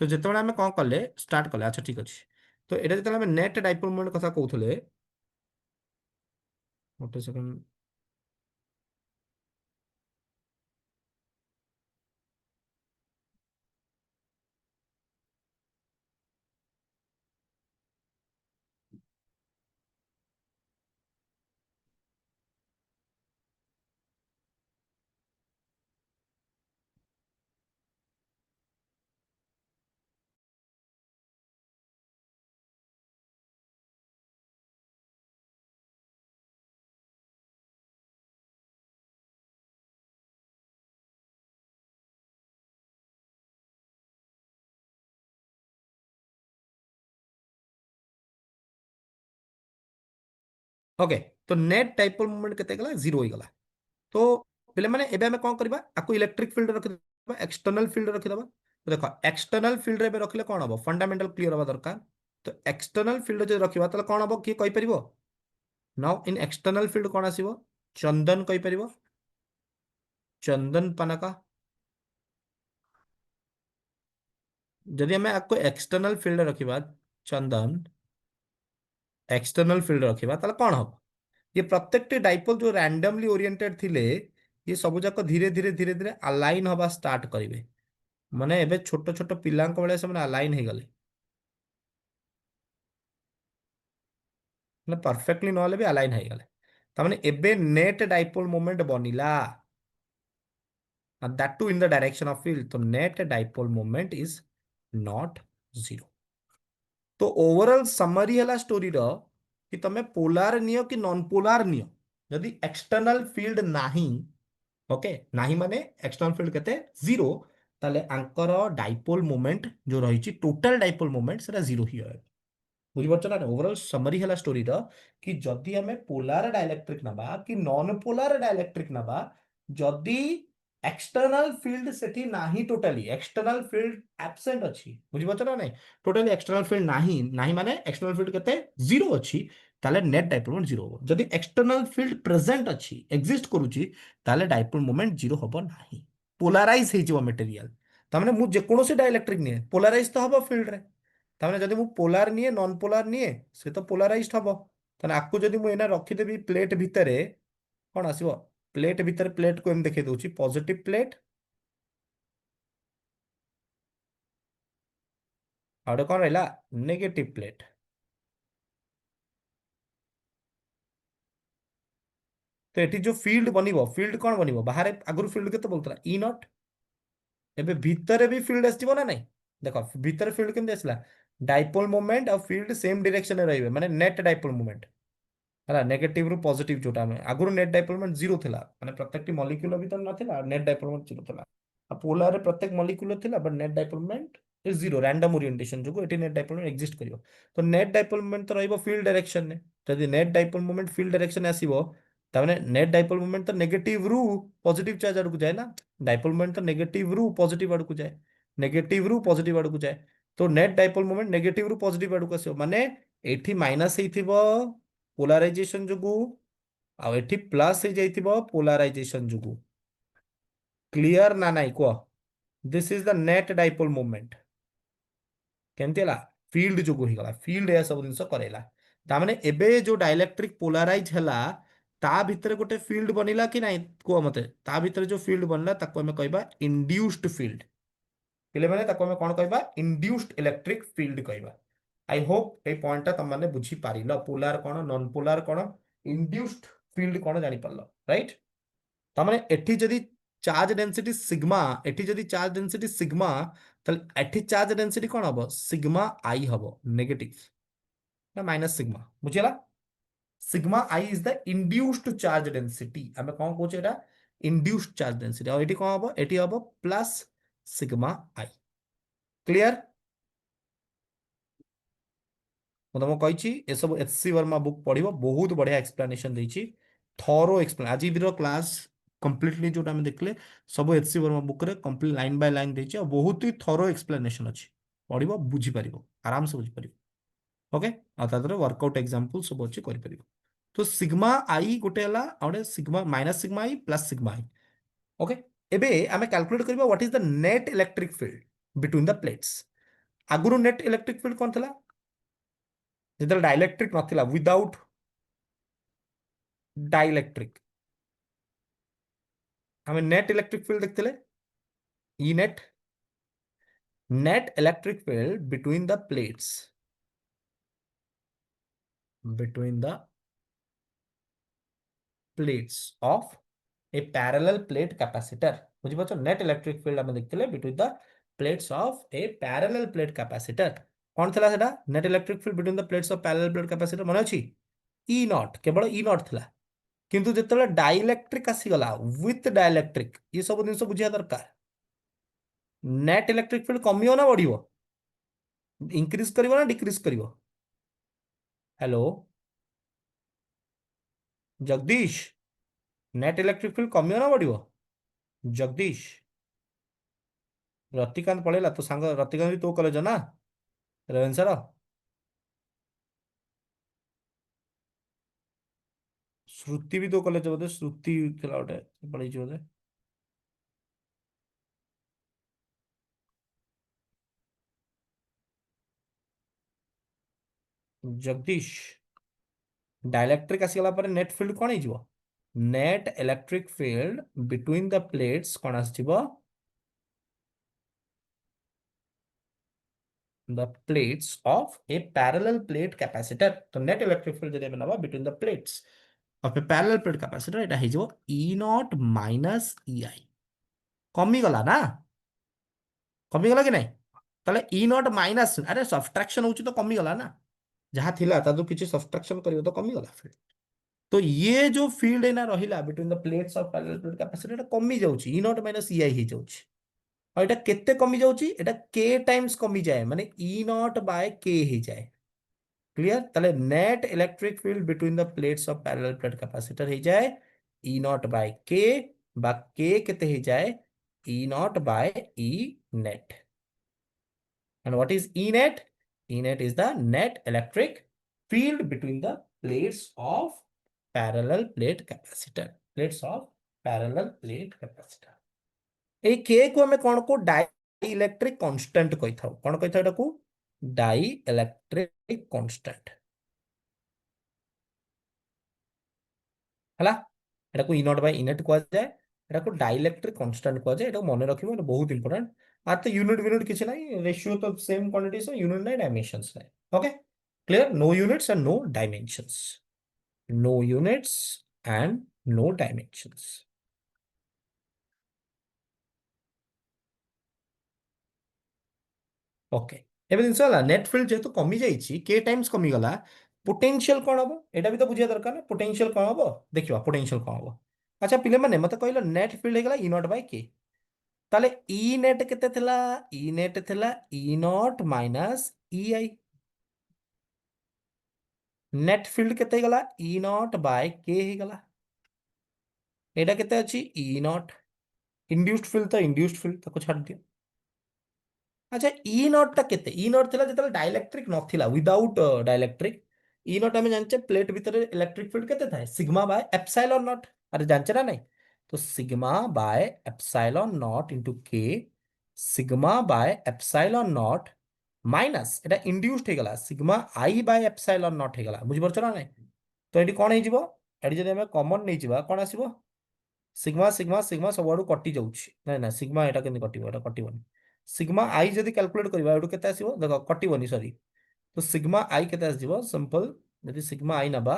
Speaker 1: ତ ଯେତେବେଳେ ଆମେ କଣ କଲେ, ଷ୍ଟାର୍ଟ କଲେ, ଆଚ୍ଛା ଠିକ ଅଛି। ତ ଏଇଟା ଯେତେବେଳେ ଆମେ ନେଟ୍ ଡାଇପୋଲ ମୋମେଣ୍ଟ କଥା କହୁଥିଲେ, ଗୋଟେ ସେକେଣ୍ଡ। ଓକେ, ତ ନେଟ୍ ଡାଇପୋଲ ମୋମେଣ୍ଟ କେତେ ହେଇଗଲା? ଜିରୋ ହେଇଗଲା। ତ ପିଲାମାନେ ଏବେ ଆମେ କଣ କରିବା? ଆକୁ ଇଲେକ୍ଟ୍ରିକ ଫିଲ୍ଡ ରଖିଦେବା, ଏକ୍ସଟର୍ନାଲ ଫିଲ୍ଡ ରଖିଦେବା। ତ ଦେଖ, ଏକ୍ସଟର୍ନାଲ ଫିଲ୍ଡରେ ଏବେ ରଖିଲେ କଣ ହବ? ଫଣ୍ଡାମେଣ୍ଟାଲ କ୍ଲିୟର ହବା ଦରକାର। ତ ଏକ୍ସଟର୍ନାଲ ଫିଲ୍ଡ ଯଦି ରଖିବା, ତାହେଲେ କଣ ହବ? କିଏ କହିପାରିବ? ନାଉ ଇନ୍ ଏକ୍ସଟର୍ନାଲ ଫିଲ୍ଡ କଣ ଆସିବ? ଚନ୍ଦନ କହିପାରିବ? ଚନ୍ଦନ ପାନକା। ଯଦି ଆମେ ଆକୁ ଏକ୍ସଟର୍ନାଲ ଫିଲ୍ଡ ରଖିବା, ଚନ୍ଦନ ଏକ୍ସଟର୍ନାଲ ଫିଲ୍ଡ ରଖିବା, ତାହେଲେ କଣ ହବ? ये प्रत्येकटी डाइपोल जो रैंडमली ओरिएंटेड थिले, ये सब जाक धीरे धीरे धीरे धीरे अलाइन हवा स्टार्ट करेंगे। माने एबे छोट छोट पिलांक बेले से अलाइन हो गले। ना परफेक्टली नहले भी अलाइन हो गले तामाने एबे नेट डाइपोल मोमेंट बनिला and that too in the direction of field तो net dipole moment is not zero तो ओवरऑल समरी है स्टोरी रो कि तमे पोलार नियो कि नॉन पोलार नियो यदि एक्सटर्नल फील्ड नाही ओके नाही माने एक्सटर्नल फील्ड केते जीरो ताले आंकर डाइपोल मोमेंट जो रही टोटल डाइपोल मोमेंट सेटा जीरो ही है बुझिपारछ ना ओवरऑल समरी है स्टोरी रो कि जदि हमें पोलार डाइलेक्ट्रिक नबा कि नॉन पोलार डाइलेक्ट्रिक नबा जदि एक्सटर्नल फील्ड सेठी नाही टोटली एक्सटर्नल फील्ड एब्सेंट अछि बुझिपारछ ना नहीं टोटली एक्सटर्नल फील्ड नाही नाही माने एक्सटर्नल फील्ड केते जीरो अछि ताले नेट डाइपोल मोमेंट जीरो हो जदि एक्सटर्नल फील्ड प्रेजेंट अछि एग्जिस्ट करूची ताले डाइपोल मोमेंट जीरो होबो नाही पोलाराइज हे जिवो मटेरियल तामाने मु जे कोनोसी डाइलेक्ट्रिक निए पोलाराइज तो हबो फील्ड रे तामाने जदि मु पोलार निए नॉन पोलार निए से तो पोलाराइज्ड हबो ताने आकु जदि मु एना रखि देबी प्लेट भितरे कोन आसीबो प्लेट भितर प्लेट को एम देखै दउची पॉजिटिव प्लेट आउटे कोन रहला नेगेटिव प्लेट तो एटी जो फील्ड बनिबो फील्ड कोन बनिबो बाहर आगुर फील्ड केते बोलतला ई नॉट एबे भितरे भी फील्ड आसीबो ना नहीं देखो भितर फील्ड केमते आसला डाइपोल मोमेंट और फील्ड सेम डायरेक्शन में रहिबे माने नेट डाइपोल मोमेंट है नेगेटिव रु पॉजिटिव जोटा में आगुर नेट डाइपोल मोमेंट जीरो थिला माने प्रत्येक मॉलिक्यूल भी तो नथिला नेट डाइपोल मोमेंट जीरो थिला आ पोलार रे प्रत्येक मॉलिक्यूल थिला but net dipole moment is zero random orientation जो एटी नेट डाइपोल मोमेंट एग्जिस्ट करियो तो नेट डाइपोल मोमेंट तो रहइबो फील्ड डायरेक्शन ने जदि net dipole moment field direction आसीबो तबने नेट डाइपोल मोमेंट तो नेगेटिव रु पॉजिटिव चार्ज आड़ को जाए ना डाइपोल मोमेंट तो नेगेटिव रु पॉजिटिव आड़ को जाए नेगेटिव रु पॉजिटिव आड़ को जाए तो नेट डाइपोल मोमेंट नेगेटिव रु पॉजिटिव आड़ को आसीबो माने एठी माइनस हेइथिबो पोलाराइजेशन जुगु आ एठी प्लस हे जाइथिबो पोलाराइजेशन जुगु क्लियर ना नाही को this is the net dipole moment केमती हला फील्ड जुगु ही गला फील्ड या सब जिंस करेला ता माने एबे जो डाइलेक्ट्रिक पोलाराइज हला ता भितर गोटे फील्ड बनिला कि नाही को मते ता भितर जो फील्ड बनला ताको हमें कहबा इंड्यूस्ड फील्ड पिले माने ताको हमें कोन कहबा इंड्यूस्ड इलेक्ट्रिक फील्ड कहबा आई होप ए पॉइंट तम माने बुझी पारिलो पोलार कोन नॉन पोलार कोन इंड्यूस्ड फील्ड कोन जानि पारलो राइट तामाने एठी जदि चार्ज डेंसिटी सिग्मा एठी जदि चार्ज डेंसिटी सिग्मा ताले एठी चार्ज डेंसिटी कोन हबो सिग्मा आई हबो नेगेटिव ना माइनस सिग्मा बुझिला sigma i is the induced charge density हमें कोन कहूचे एटा इंड्यूस्ड चार्ज डेंसिटी और एठी कोन हबो एठी हबो प्लस सिग्मा आई क्लियर ମୁଁ ତମକୁ କହିଛି ଏସବୁ ଏଚସି ବର୍ମା ବୁକ୍ ପଢିବ ବହୁତ ବଢିଆ ଏକ୍ସପ୍ଲାନେସନ ଦେଇଛି ଥରୋ ଏକ୍ସପ୍ଲେନ ଆଜିର କ୍ଲାସ୍ କମ୍ପ୍ଲିଟଲି ଯୋଉଟା ଆମେ ଦେଖିଲେ ସବୁ ଏଚସି ବର୍ମା ବୁକ୍ ରେ କମ୍ପ୍ଲିଟ ଲାଇନ ବାଇ ଲାଇନ ଦେଇଛି ଆଉ ବହୁତ ହି ଥରୋ ଏକ୍ସପ୍ଲାନେସନ ଅଛି ପଢିବ ବୁଝିପାରିବ ଆରାମସେ ବୁଝିପାରିବ ଓକେ ଆଉ ତା ଦେହରେ ୱାର୍କଆଉଟ ଏକ୍ସାମ୍ପଲ ସବୁ ଅଛି କରିପାରିବ ତ ସିଗ୍ମା ଆଇ ଗୋଟେ ହେଲା ଆଉ ଗୋଟେ sigma minus sigma i plus sigma i okay ଏବେ ଆମେ କ୍ୟାଲକୁଲେଟ କରିବା what is the net electric field between the plates ଆଗରୁ ନେଟ୍ ଇଲେକ୍ଟ୍ରିକ ଫିଲ୍ଡ କଣ ଥିଲା ଯେତେବେଳେ ଡାଇଲେକ୍ଟ୍ରିକ ନଥିଲା ୱିଦାଉଟ୍ डाइलेक्ट्रिक हमें नेट इलेक्ट्रिक फील्ड देखते ई net net electric field between the plates of a parallel plate capacitor बुझिपारछ नेट इलेक्ट्रिक फील्ड हमें देखते between the plates of a parallel plate capacitor कौन थिला सेटा net electric field between the plates of parallel plate capacitor मन अछि ई not केवल ई naught थिला किंतु जिते डाइलेक्ट्रिक आसीगला विथ डाइलेक्ट्रिक ये सब जिन बुझा दरकार नेट इलेक्ट्रिक फील्ड कमियो ना बढ़ियो इंक्रीज करिवो ना डिक्रीज करिवो हेलो जगदीश नेट इलेक्ट्रिक फील्ड कमियो ना बढ़ियो जगदीश रतिकांत पळेला तो सांग रतिकांत भी तो कॉलेज ना रेवेन्सा रो श्रुति भी तो कॉलेज बोधे श्रुति थिला गोटे पळेछि बोधे जगदीश डाइलेक्ट्रिक आसीगला पर नेट फील्ड कोन हिजबो net electric field between the plates कोन आसीबो the plates of a parallel plate capacitor. तो net electric field जब नवा between the plates of a parallel plate capacitor এটা ହେଇଯିବ E naught minus EI कमी गला ना कमी गला कि नहीं ताले E naught minus अरे सब्ट्रैक्शन होची तो कमी गला ना जहाँ थिला ता तो किछि सब्ट्रैक्शन करियो तो कमी गला फिर तो ये जो फील्ड है ना रहिला between the plates of parallel plate capacitor एटा कमी जाउची E naught minus EI ही जाउची और एटा केते कमी जाउची एटा k टाइम्स कमी जाए माने E naught by k ही जाए क्लियर ताले net electric field between the plates of parallel plate capacitor ही जाए E naught by k बा k केते ही जाए E naught by E net and what is E net? E net is the net electric field between the plates of parallel plate capacitor. Plates of parallel plate capacitor. এই k को हमें कौन को dielectric constant कहि थाउ कौन कहि थाउ एटाकू dielectric constant हला एटाकू E naught by E net को जाए एटाकू डाइइलेक्ट्रिक कांस्टेंट को जाए एटा मने रखिबो एटा बहुत इंपोर्टेंट आर तो यूनिट किछि नाही रेशियो तो सेम क्वांटिटी से यूनिट नाही डायमेंशंस नाही okay clear no units and no dimensions no units and no dimensions okay एबे जिनस होला नेट फील्ड जेतु कमी जाईची k टाइम्स कमी गला पोटेंशियल कोन हबो एटा भी तो बुझिया दरकार ना पोटेंशियल कोन हबो देखिबा पोटेंशियल कोन हबो अच्छा पिले माने मते कहलो नेट फील्ड हे गला E नॉट बाय k ताले E नेट केते थिला E नेट थिला E naught minus EI net field केते गला E नॉट बाय k हे गला एटा केते अछि E नॉट इंड्यूस्ड फील्ड तो इंड्यूस्ड फील्ड ताको छाड़ दियो अच्छा ई नॉट टा केते ई नॉट थिला जेतले डाइलेक्ट्रिक नथिला विदाउट डाइलेक्ट्रिक ई नॉट हमें जानचे प्लेट भीतर इलेक्ट्रिक फील्ड केते थाए सिग्मा बाय एप्सिलॉन नॉट अरे जानचे ना नहीं तो sigma by epsilon naught into k sigma by epsilon naught minus एटा इंड्यूस्ड हे गला sigma i by epsilon naught हे गला बुझि परछ ना नहीं तो एटी कोन हे जिवो एटी जदि हमें कॉमन नै जिबा कोन आसीबो सिग्मा सिग्मा सिग्मा सब आडू कटि जाउछि ना ना सिग्मा एटा केनि कटिबो एटा कटिबोनी सिग्मा आई जदि कैलकुलेट करबा एडू केते आसीबो देखो कटिबोनी सॉरी तो सिग्मा आई केते आसीबो सिंपल यदि सिग्मा आई नबा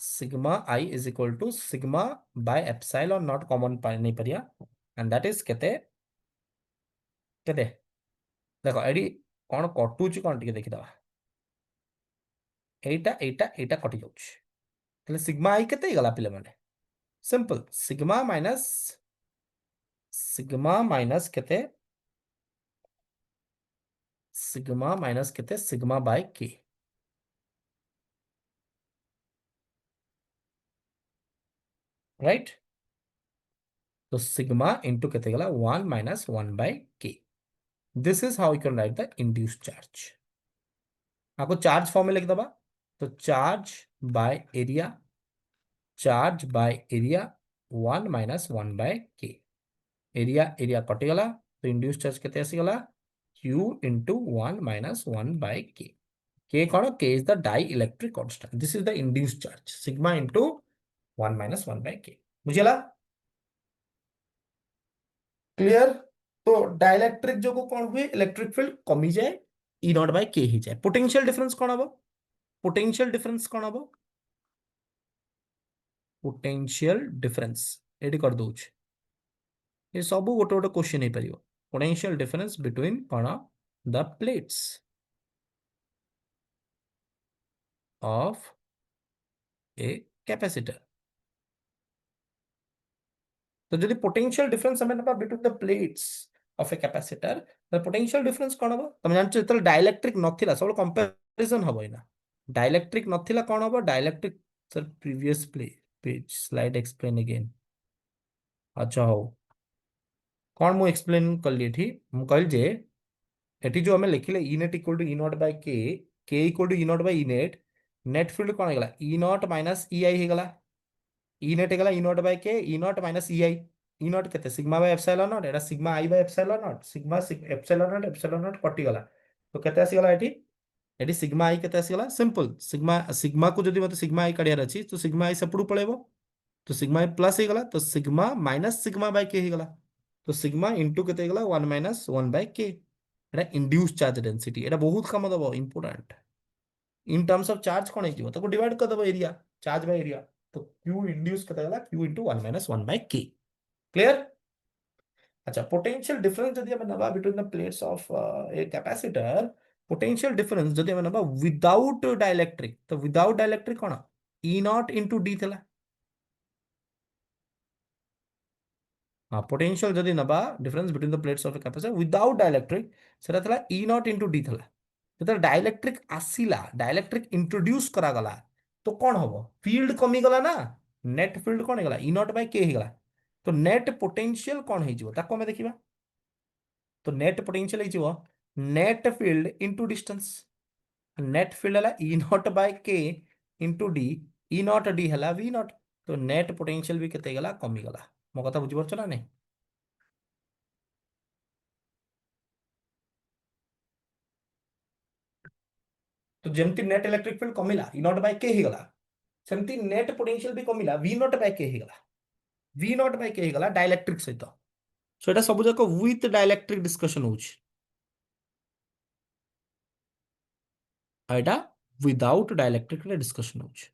Speaker 1: sigma i is equal to sigma by epsilon naught common पाइ नै परिया एंड दैट इज केते केते देखो एडी कोन कटुची कोन टिके देखि दबा एटा एटा एटा कटि जाउछि तले सिग्मा आई केते गला पिले माने सिंपल सिग्मा माइनस केते सिग्मा बाय के राइट तो सिग्मा इंटू केते गला 1 minus 1 by k this is how you can write the induced charge आपको चार्ज फॉर्म में लिख दबा तो charge by area 1 minus 1 by k area area कटि गला तो इंड्यूस्ड चार्ज केते आसी गला q into 1 minus 1 by k कौन k is the dielectric constant this is the induced charge sigma into 1 minus 1 by k बुझिला clear तो dielectric जो को कौन हुए इलेक्ट्रिक फील्ड कमी जाए ई नॉट बाय के ही जाए पोटेंशियल डिफरेंस कौन हबो पोटेंशियल डिफरेंस कौन हबो पोटेंशियल डिफरेंस एडी कर दोछ ये सब गोटे गोटे क्वेश्चन हे परियो पोटेंशियल डिफरेंस बिटवीन कौन the plates of a capacitor तो जदि पोटेंशियल डिफरेंस हमें नबा between the plates of a capacitor तो पोटेंशियल डिफरेंस कोन हबो तुम जानछ जतल डाइलेक्ट्रिक नथिला सब कंपैरिजन हबो इना डाइलेक्ट्रिक नथिला कोन हबो dielectric sir previous page slide explain again अच्छा हो कोन मु एक्सप्लेन करली एठी मु कहल जे एठी जो हमें लिखिले E net equal to E naught by k equal to E naught by E net net field कोन हेगला E नॉट माइनस EI हेगला E net हेगला E naught by k E naught minus EI E naught केते sigma by epsilon naught एटा sigma i by epsilon naught sigma epsilon naught कटि गला तो केते आसी गला एठी एठी सिग्मा आई केते आसी गला सिंपल सिग्मा सिग्मा को जदि मते सिग्मा आई काढियार अछि तो सिग्मा आई सेपडू पळेबो तो सिग्मा आई प्लस हे गला तो sigma minus sigma bye k हे गला तो सिग्मा इनटू केते हे गला 1 minus 1 by k এটা ইনডিউস চার্জ ডেনসিটি এটা বহুত কাম দেব important in terms of charge कौन है तो डिवाइड कर दबो एरिया चार्ज बाय एरिया तो क्यू इंड्यूस करता है q into 1 minus 1 by k clear अच्छा पोटेंशियल डिफरेंस जदि हम नबा between the plates of a capacitor potential difference जदि हम नबा विदाउट डाइलेक्ट्रिक तो विदाउट डाइलेक्ट्रिक कौन ई नॉट इंटू डी थला हाँ पोटेंशियल जदि नबा difference between the plates of a capacitor without dielectric सेटा थला ई नॉट इंटू डी थला जेतले डाइलेक्ट्रिक आसीला डाइलेक्ट्रिक इंट्रोड्यूस करा गला तो कौन हबो फील्ड कमी गला ना नेट फील्ड कौन हेगला ई नॉट बाय के हेगला तो नेट पोटेंशियल कौन हे जिवो ताको हमें देखिबा तो नेट पोटेंशियल हे जिवो net field into distance net field हला ई नॉट बाय के into d E not D हला वी नॉट तो नेट पोटेंशियल भी केते गला कमी गला मो कथा बुझि परछ ना नहीं तो जेमती नेट इलेक्ट्रिक फील्ड कमिला ई नॉट बाय के हेगला सेमती नेट पोटेंशियल भी कमिला we not by k हेगला we not by k हेगला dielectric सहित सो एटा सब जाक with dielectric discussion होउछ Etah without dielectric रे डिस्कशन होउछ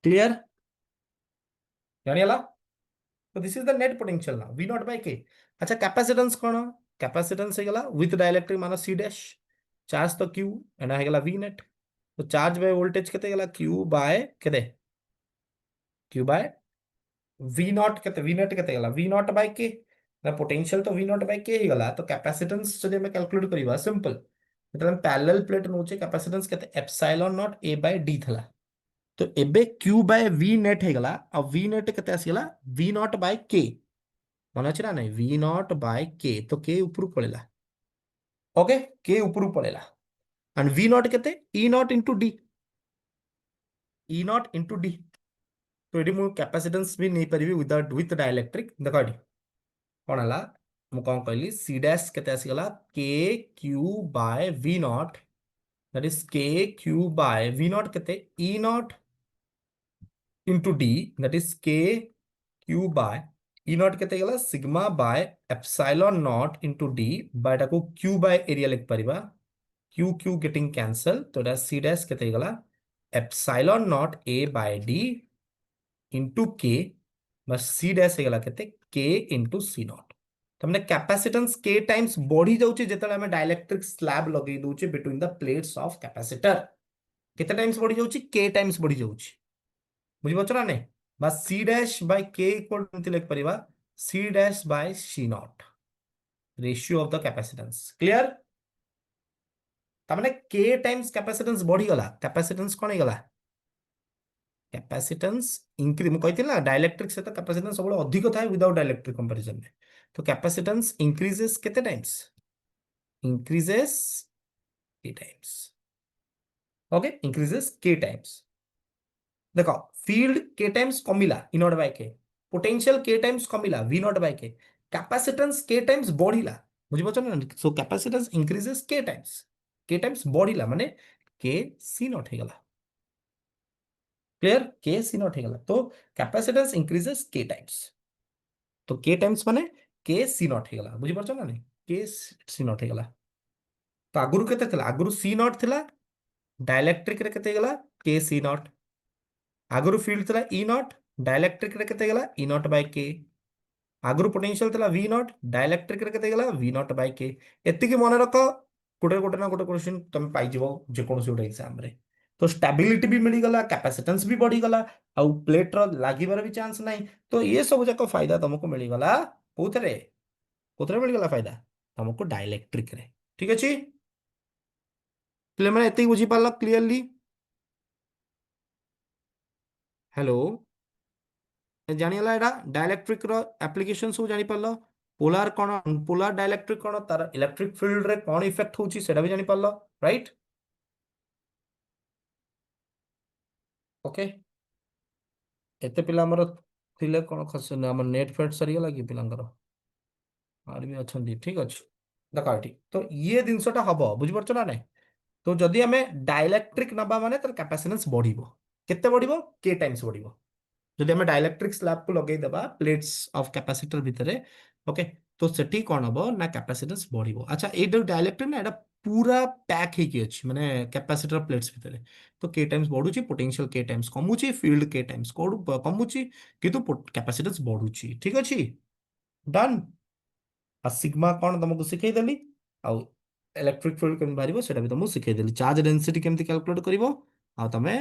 Speaker 1: क्लियर जानियला तो this is the net potential ना वी नॉट बाय के अच्छा कैपेसिटेंस कोन कैपेसिटेंस हे गला विथ डाइलेक्ट्रिक मानो सी डैश चार्ज तो क्यू एना हे गला वी नेट तो चार्ज बाय वोल्टेज केते गला क्यू बाय केते क्यू बाय वी नॉट केते वी नेट केते गला वी नॉट बाय के ना पोटेंशियल तो वी नॉट बाय के ही गला तो कैपेसिटेंस जदि हम कैलकुलेट करिबा सिंपल मतलब हम पैरेलल प्लेट नोचे कैपेसिटेंस केते epsilon naught A by D थला तो एबे क्यू बाय वी नेट हे गला अब वी नेट केते आसीला वी नॉट बाय के मन अछि ना नहीं वी नॉट बाय के तो के ऊपर पळेला ओके के ऊपर पळेला एंड वी नॉट केते E naught into d E naught into d तो एडी मु कैपेसिटेंस भी नहीं परिबी विदाउट विथ डाइलेक्ट्रिक देखो एडी कौन है मु कौन कहली सी डैश केते आसीगला k q by V naught that is k q by V naught केते E naught into d that is k q by E naught केते गला sigma by epsilon naught into d by टाको q by area लिख परिबा q q getting cancel तो that C dash केते गला epsilon naught A by d into k बस C dash हे गला केते के इंटू सी नॉट तमने कैपेसिटेंस के टाइम्स बढ़ी जाउचे जेतले हमें डाइलेक्ट्रिक स्लैब लगे दोचे between the plates of capacitor केते टाइम्स बढ़ी जाउची के टाइम्स बढ़ी जाउची बुझि पछ ना नहीं बस C dash by k equal to लिख परिबा C dash by C naught ratio of the capacitance clear तमने के टाइम्स कैपेसिटेंस बढ़ी गला कैपेसिटेंस कोन हे गला कैपेसिटेंस इंक्रीज मुझे कहती ना डाइलेक्ट्रिक से तो कैपेसिटेंस सब अधिक था विदाउट डाइलेक्ट्रिक कंपैरिजन में तो कैपेसिटेंस इंक्रीजेस केते टाइम्स इंक्रीजेस के टाइम्स ओके इंक्रीजेस के टाइम्स देखो फील्ड के टाइम्स कमिला इ नॉट बाय के पोटेंशियल के टाइम्स कमिला वी नॉट बाय के कैपेसिटेंस के टाइम्स बढ़िला बुझि पछ ना सो कैपेसिटेंस इंक्रीजेस के टाइम्स बढ़िला माने के सी नॉट हे गला क्लियर के सी नॉट हेगला तो कैपेसिटेंस इंक्रीजेस के टाइम्स तो के टाइम्स माने के सी नॉट हेगला बुझि परछ ना नहीं के सी नॉट हेगला तो आगुरु केते थला आगुरु सी नॉट थला डाइलेक्ट्रिक रे केते हेगला के सी नॉट आगुरु फील्ड थला ई नॉट डाइलेक्ट्रिक रे केते हेगला ई नॉट बाय के आगुरु पोटेंशियल थला वी नॉट डाइलेक्ट्रिक रे केते हेगला वी नॉट बाय के एतिकी मन रखो गोटे गोटे ना गोटे क्वेश्चन तुम पाई जिवो जे कोनोसी गोटे एग्जाम रे तो स्टेबिलिटी भी मिल गला कैपेसिटेंस भी बढ़ी गला आउ प्लेट रो लागिबार भी चांस नहीं तो ये सब जाक फायदा तुमको मिल गला कोथरे कोथरे मिल गला फायदा तुमको डाइलेक्ट्रिक रे ठीक अछि प्ले मैंने एतिक बुझी पारला क्लियरली हेलो जानिला एडा डाइलेक्ट्रिक रो एप्लीकेशन सब जानि पारलो पोलार कोन पोलार डाइलेक्ट्रिक कोन तार इलेक्ट्रिक फील्ड रे कोन इफेक्ट होची सेटा भी जानि पारलो राइट ओके एते पिला हमर थिले कोन खस हमर नेट फेट सरी गला कि पिलांगर आर भी अछंती ठीक अछि देखा एठी तो ये जिनसटा हबो बुझि परछ ना नहीं तो जदि हमें डाइलेक्ट्रिक नबा माने तर कैपेसिटेंस बढ़िबो केते बढ़िबो के टाइम्स बढ़िबो जदि हमें डाइलेक्ट्रिक स्लैब को लगे दबा प्लेट्स ऑफ कैपेसिटर भितरे ओके तो सेठी कौन हम ना कैपेसिटेंस बढ़िबो। अच्छा ये डायलेक्ट्रिक ना एटा पूरा पैक ହେଇକି ଅଛି ମାନେ कैपेसिटर प्लेट्स ଭିତରେ। तो के टाइम्स बढ़ुची पोटेंशियल के टाइम्स कमुची फील्ड के टाइम्स कमुची किंतु कैपेसिटेंस बढ़ुची ठीक अछि डन। आ सिग्मा कौन तुमको शिखेदेली आउ इलेक्ट्रिक फील्ड केमि बाहर सेटा भी तुमको शिखेदेली चार्ज डेंसिटी केमती कैलकुलेट करिवो आ तमे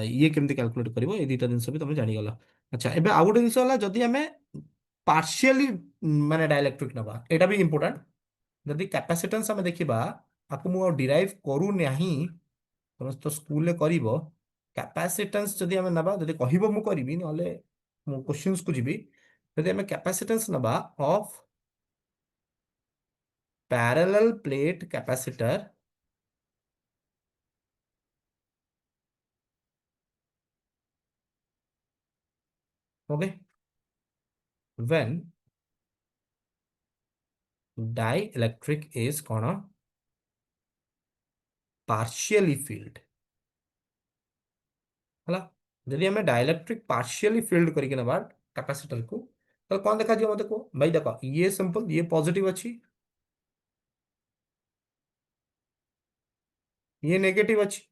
Speaker 1: ये केमती कैलकुलेट करिवो ए दुटा जिनिस भी तुम जानिगला। अच्छा एबे आउ गोटे जिनिस होला जदी हमें पार्शियली माने डायलेक्ट्रिक नबा एटा भी इंपोर्टेंट। जदी कैपेसिटेंस हमें देखिबा आपको मु डिराइव करू नाही तुम तो स्कूल रे करिवो कैपेसिटेंस जदी हमें नबा जदी कहिबो मु करबी नले मु क्वेश्चंस को जिबी। जदी हमें कैपेसिटेंस नबा of parallel plate capacitor okay when dielectric is कौन partially filled हला। जदि हमें डाइलेक्ट्रिक पार्शियली फील्ड करके नबा कैपेसिटर को तो कौन देखा दियो मते को भाई देखो ये सिंपल ये पॉजिटिव अच्छी ये नेगेटिव अच्छी।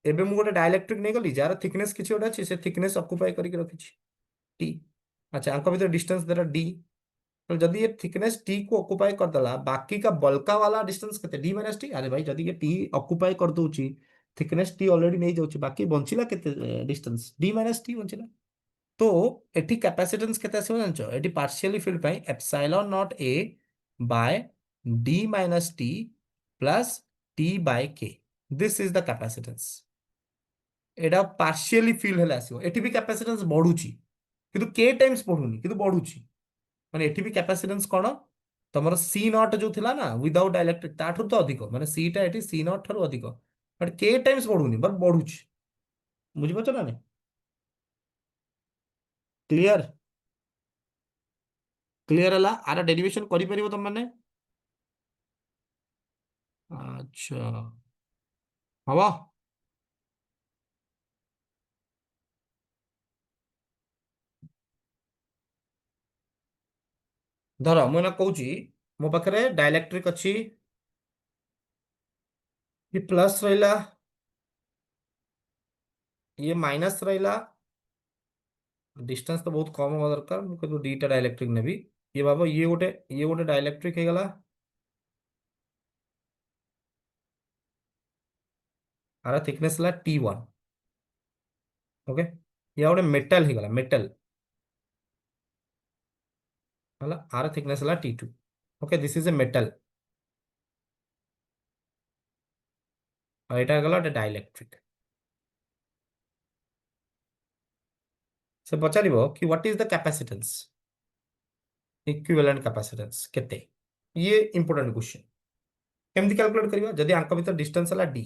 Speaker 1: एबे मु गोटे डाइलेक्ट्रिक नहीं गली जार थिकनेस किछि गोटे अछि से थिकनेस ऑक्युपाई करके रखिछि टी। अच्छा आंक भीतर डिस्टेंस देरा डी। तो जदि ये थिकनेस टी को ऑक्युपाई कर दला बाकी का बल्का वाला डिस्टेंस केते डी माइनस टी। अरे भाई जदि ये टी ऑक्युपाई कर दोची थिकनेस टी ऑलरेडी नहीं जाउची बाकी बंचिला केते डिस्टेंस डी माइनस टी बंचिला। तो एठी कैपेसिटेंस केते आसीबो जानचो एठी पार्शियली फील्ड पई epsilon naught A by D minus T plus T by K this is the capacitance. एटा पार्शियली फील्ड हेले आसीबो एठी भी कैपेसिटेंस बढ़ुची किंतु के टाइम्स बढ़ुनी किंतु बढ़ुची माने एठी भी कैपेसिटेंस कोन तमरो सी नॉट जो थिला ना विदाउट डाइलेक्ट्रिक ताठू तो अधिक माने सी टा एठी सी नॉट थारु अधिक बट के टाइम्स बढ़ुनी बट बढ़ुची बुझि पछ ना नहीं क्लियर क्लियर हला आर डेरिवेशन करि परिबो तुम माने। अच्छा हवा धर मु ना कहूची मो पाखरे डाइलेक्ट्रिक अच्छी ये प्लस रहिला ये माइनस रहिला डिस्टेंस तो बहुत कम होगा दरकार मु कहू दीटा डाइलेक्ट्रिक नेबी। ये बाबा ये गोटे डाइलेक्ट्रिक हे गला are thickness La T1 okay. ये गोटे मेटल हे गला मेटल हला आर थिकनेस ला T2 okay this is a metal और एटा गला गोटे डाइलेक्ट्रिक। से पचारिबो कि what is the capacitance equivalent capacitance केते ये इंपोर्टेंट क्वेश्चन केमती कैलकुलेट करबा जदी आंक भीतर डिस्टेंस हला d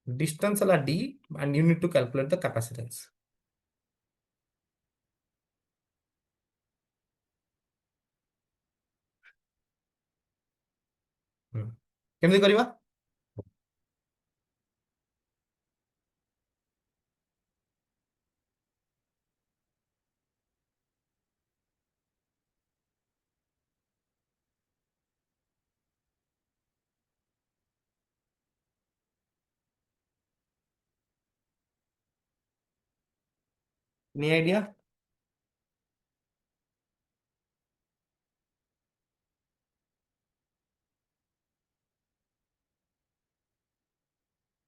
Speaker 1: डिस्टेंस हला d and you need to calculate the capacitance. केमती करबा नी आइडिया।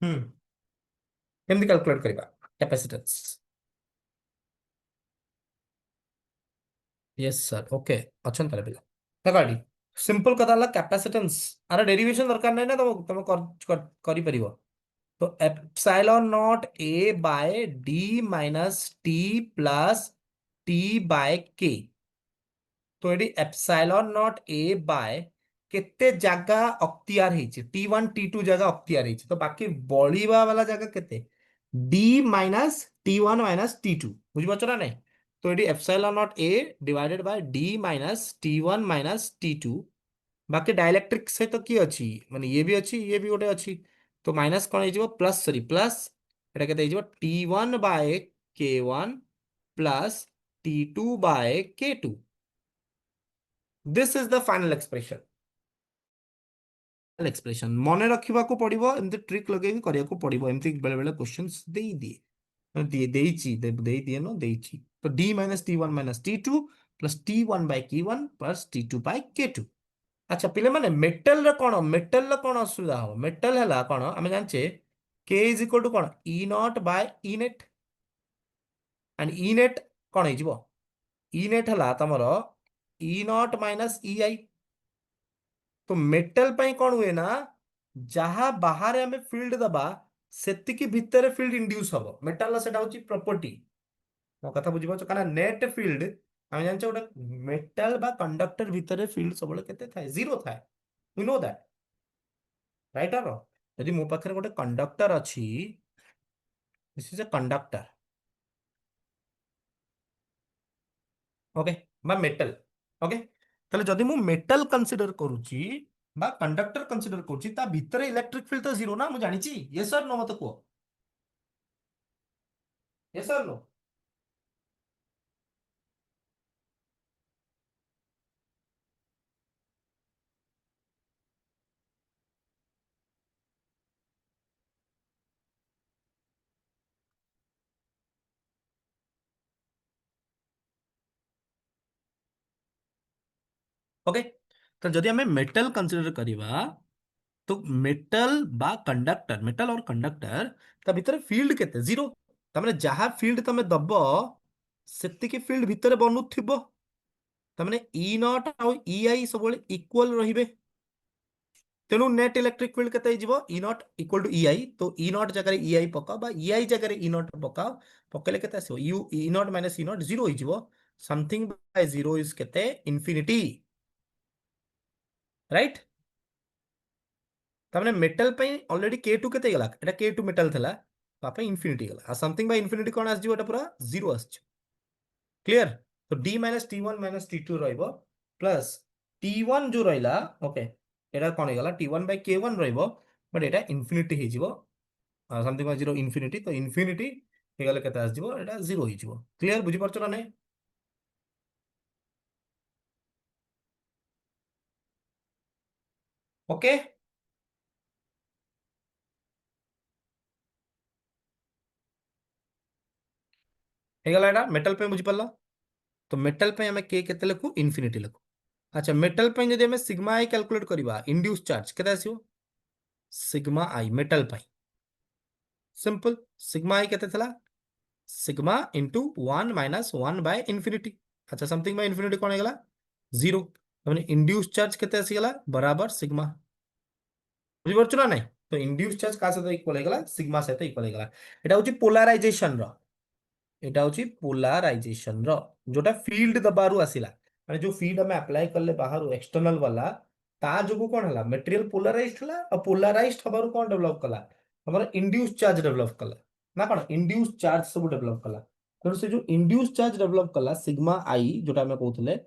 Speaker 1: हम्म केमती कैलकुलेट करबा कैपेसिटेंस। यस सर ओके अच्छा तारे पिला तकाडी सिंपल कथा हला कैपेसिटेंस अरे डेरिवेशन दरकार नहीं ना तुम करि परिबो। तो epsilon naught A by D minus T plus T by K. तो एडी एप्सिलॉन नॉट ए बाय केते जागा अख्तियार ହେଇଛି T1 T2 जागा अख्तियार ହେଇଛି तो बाकी बळीबा वाला जागा केते D minus T1 minus T2 बुझि पाछ ना नहीं। तो एडी epsilon naught A divided by D minus T1 minus T2 बाकी डाइलेक्ट्रिक सहित किए अच्छी माने ये भी अच्छी ये भी गोटे अच्छी तो माइनस कौन हो प्लस सॉरी प्लस एटा केते हो T1 by K1 plus T2 by K2. This is the final expression. Expression मन रखा पड़ो एमती ट्रिक लगे करने पड़ो एमती बेले बेले क्वेश्चंस दे दिए दे दिए नो देइछि तो d minus T one minus T two plus T one by k one plus t two by k two. अच्छा पिले माने मेटल कौन असुविधा हम मेटल है कौन आम जाने के इज इक्वल टू कौन E naught by E net and E net कौन हो ई नेट है तुम ई नॉट माइनस ई आई। तो मेटल पे कौन हुए ना जहां बाहर हमें फील्ड दबा सेतिकी भितर फील्ड इंड्यूस हम मेटाल सेटा होची प्रॉपर्टी मो कथा बुझी पाछ काना नेट फील्ड हम जानछे ओटा मेटल बा कंडक्टर भितर फील्ड सबले केते थाए जीरो थाए वी नो दैट राइट और यदि मो पाखरे गोटे कंडक्टर अछि this is a conductor okay बा मेटल ओके ताले जदि मु मेटल कंसीडर करूची बा कंडक्टर कंसीडर करूची ता भितर इलेक्ट्रिक फील्ड तो जीरो ना मु जानिची यस और नो मत को यस और नो ओके तो जदि हमें मेटल कंसीडर करिवा तो मेटल बा कंडक्टर मेटल और कंडक्टर ता भितर फील्ड केते जीरो तमने जहा फील्ड तमे दबो सेतिकी फील्ड भितर बनुथिबो तमने ई नॉट और ई आई सब इक्वल रहिबे तेणु नेट इलेक्ट्रिक फील्ड केते हिजिबो ई नॉट इक्वल टू ई आई तो ई नॉट जगह ई आई पकाओ बा ई आई जगह ई नॉट पकाओ पकेले केते आसीबो यू E naught minus E naught zero हिजिबो समथिंग बाय जीरो इज केते इंफिनिटी राइट तमने मेटल पे ऑलरेडी K2 केते गला एटा K2 मेटल थला तापे इंफिनिटी गला आ समथिंग बाय इंफिनिटी कोन आस जिवो एटा पूरा जीरो आस क्लियर तो d minus T one minus T two रहिबो प्लस टी वन जो रहिला ओके एटा कोन गला T one by K one रहिबो बट एटा इंफिनिटी हे जिवो समथिंग बाय जीरो इंफिनिटी तो इंफिनिटी हे गले केते आस जिवो एटा जीरो हे जिवो क्लियर बुझी परछो ना नै ओके हे गला एटा मेटल पे बुझी परला तो मेटल पे हमें के केते लिखु इंफिनिटी लिखु अच्छा मेटल पे जदि हमें सिग्मा आई कैलकुलेट करबा इंड्यूस चार्ज केते आसीबो सिग्मा आई मेटल पे सिंपल सिग्मा आई केते थला sigma into one minus one by infinity अच्छा समथिंग बाय इनफिनिटी कौन है जीरो मैंने इंड्यूस चार्ज केते आसीगला बराबर सिग्मा बुझिपारछु ना नहीं तो इंड्यूस चार्ज का सहित इक्वल होगला सिग्मा सहित इक्वल होगला एटा होची पोलराइजेशन रो एटा होची पोलराइजेशन रो जोटा फील्ड दबारु आसिला माने जो फील्ड हमें अप्लाई करले बाहर एक्सटर्नल वाला ता जोगु कोन हला मटेरियल पोलराइज्ड हला और पोलराइज्ड हबारु कोन डेवलप कला हमर इंड्यूस चार्ज डेवलप कला ना कोन इंड्यूस चार्ज सब डेवलप कला तो से जो इंड्यूस चार्ज डेवलप कला सिग्मा आई जोटा हमें कहउतले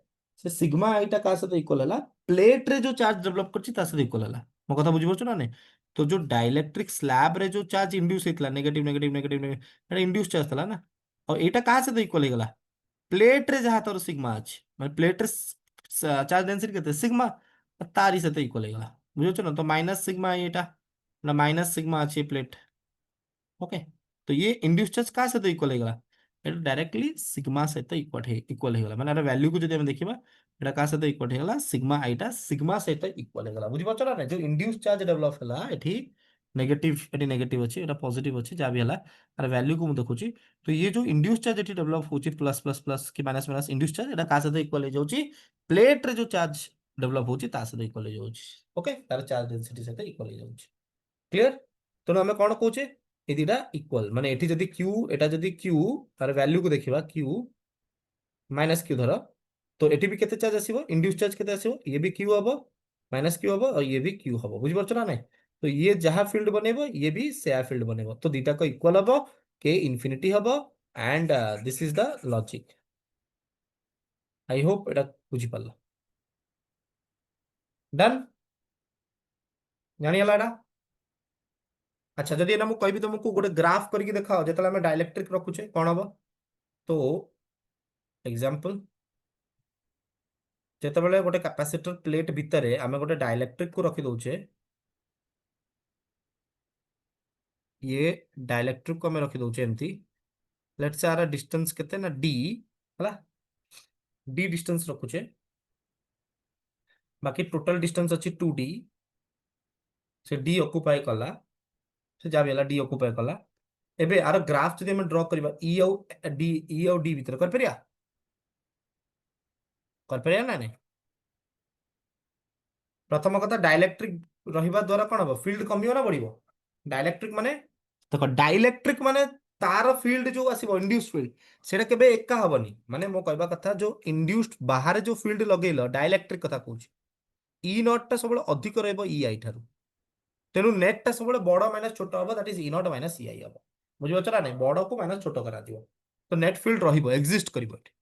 Speaker 1: से सिग्मा आई ता का सहित इक्वल हला प्लेट रे जो चार्ज डेवलप करछि ता सहित इक्वल हला मो कथा बुझि परछु ना नहीं तो जो डाइलेक्ट्रिक स्लैब रे जो चार्ज इंड्यूस हेतला नेगेटिव नेगेटिव नेगेटिव एटा इंड्यूस चार्ज थला ना और एटा कहाँ से इक्वल होगला प्लेट रे जहाँ तोर सिग्मा अछि माने प्लेट रे चार्ज डेंसिटी केते सिग्मा तारी से इक्वल होगला बुझो ना तो माइनस सिग्मा एटा ना माइनस सिग्मा अछि प्लेट ओके तो ये इंड्यूस चार्ज कहाँ से इक्वल होगला एटा डायरेक्टली सिग्मा से इक्वल होगला माने एटा वैल्यू को जदि हम देखिबा एटा कहाँ से इक्वल होगला सिग्मा आईटा सिग्मा से इक्वल होगला बुझि पाछो ना जो इंड्यूस चार्ज डेवलप हला एठी नेगेटिव एटी नेगेटिव अछि एटा पॉजिटिव अछि जा भी हला अरे वैल्यू को मु देखुची तो ये जो इंड्यूस चार्ज एटी डेवलप होची प्लस प्लस प्लस कि माइनस माइनस इंड्यूस चार्ज एटा का सहित इक्वल हो जाउची प्लेट रे जो चार्ज डेवलप होची ता सहित इक्वल हो जाउची ओके तार चार्ज डेंसिटी सहित इक्वल हो जाउची क्लियर तो हमें कौन कहूचे ये दिटा इक्वल माने एठी जदी q एटा जदी q तार वैल्यू को देखिबा q माइनस q धर तो एठी भी केते चार्ज आसीबो इंड्यूस चार्ज केते आसीबो ये भी q हबो माइनस q हबो और ये भी q हबो बुझि परछ ना नहीं तो ये जहां फील्ड बनेबो ये भी सेया फील्ड बनेबो तो दीटा को इक्वल हबो के इंफिनिटी हबो and this is the logic I hope एटा बुझि पारला डन जानि हला एटा अच्छा जदि एना मु कहबी तुमको गोटे ग्राफ करके देखाओ जेतले हम डाइलेक्ट्रिक रखुचे कोन हबो तो एग्जांपल जेतेबेले गोटे कैपेसिटर प्लेट भितरे आमे गोटे डाइलेक्ट्रिक को रखी दउचे ये डाइलेक्ट्रिक को आमे रखी दउचे एमती लेट्स से आर डिस्टेंस केते ना d हला d डिस्टेंस रखुचे बाकी टोटल डिस्टेंस अछि 2d से d ऑक्युपाई कला से जा भी हला d ऑक्युपाई कला एबे आर ग्राफ जदि हम ड्रा करबा e और d भीतर कर परिया ना नहीं प्रथम कथा डाइलेक्ट्रिक रहिबा द्वारा कोन हबो फील्ड कमियो ना बढ़िबो डाइलेक्ट्रिक माने देखो डाइलेक्ट्रिक माने तार फील्ड जो आसीबो इंड्यूस्ड फील्ड सेटा केबे एका हबनी माने मो कहबा कथा जो इंड्यूस्ड बाहर जो फील्ड लगेलो डाइलेक्ट्रिक कथा कहूची ई नॉट टा सबले अधिक रहबो ई आई ठारू तेनु नेट टा सबले बड़ माइनस छोट हबो that is E naught minus E i हबो बुझि बचरा नै बड़ को माइनस छोट करा दियो तो नेट फील्ड रहिबो एक्जिस्ट करिबो एठी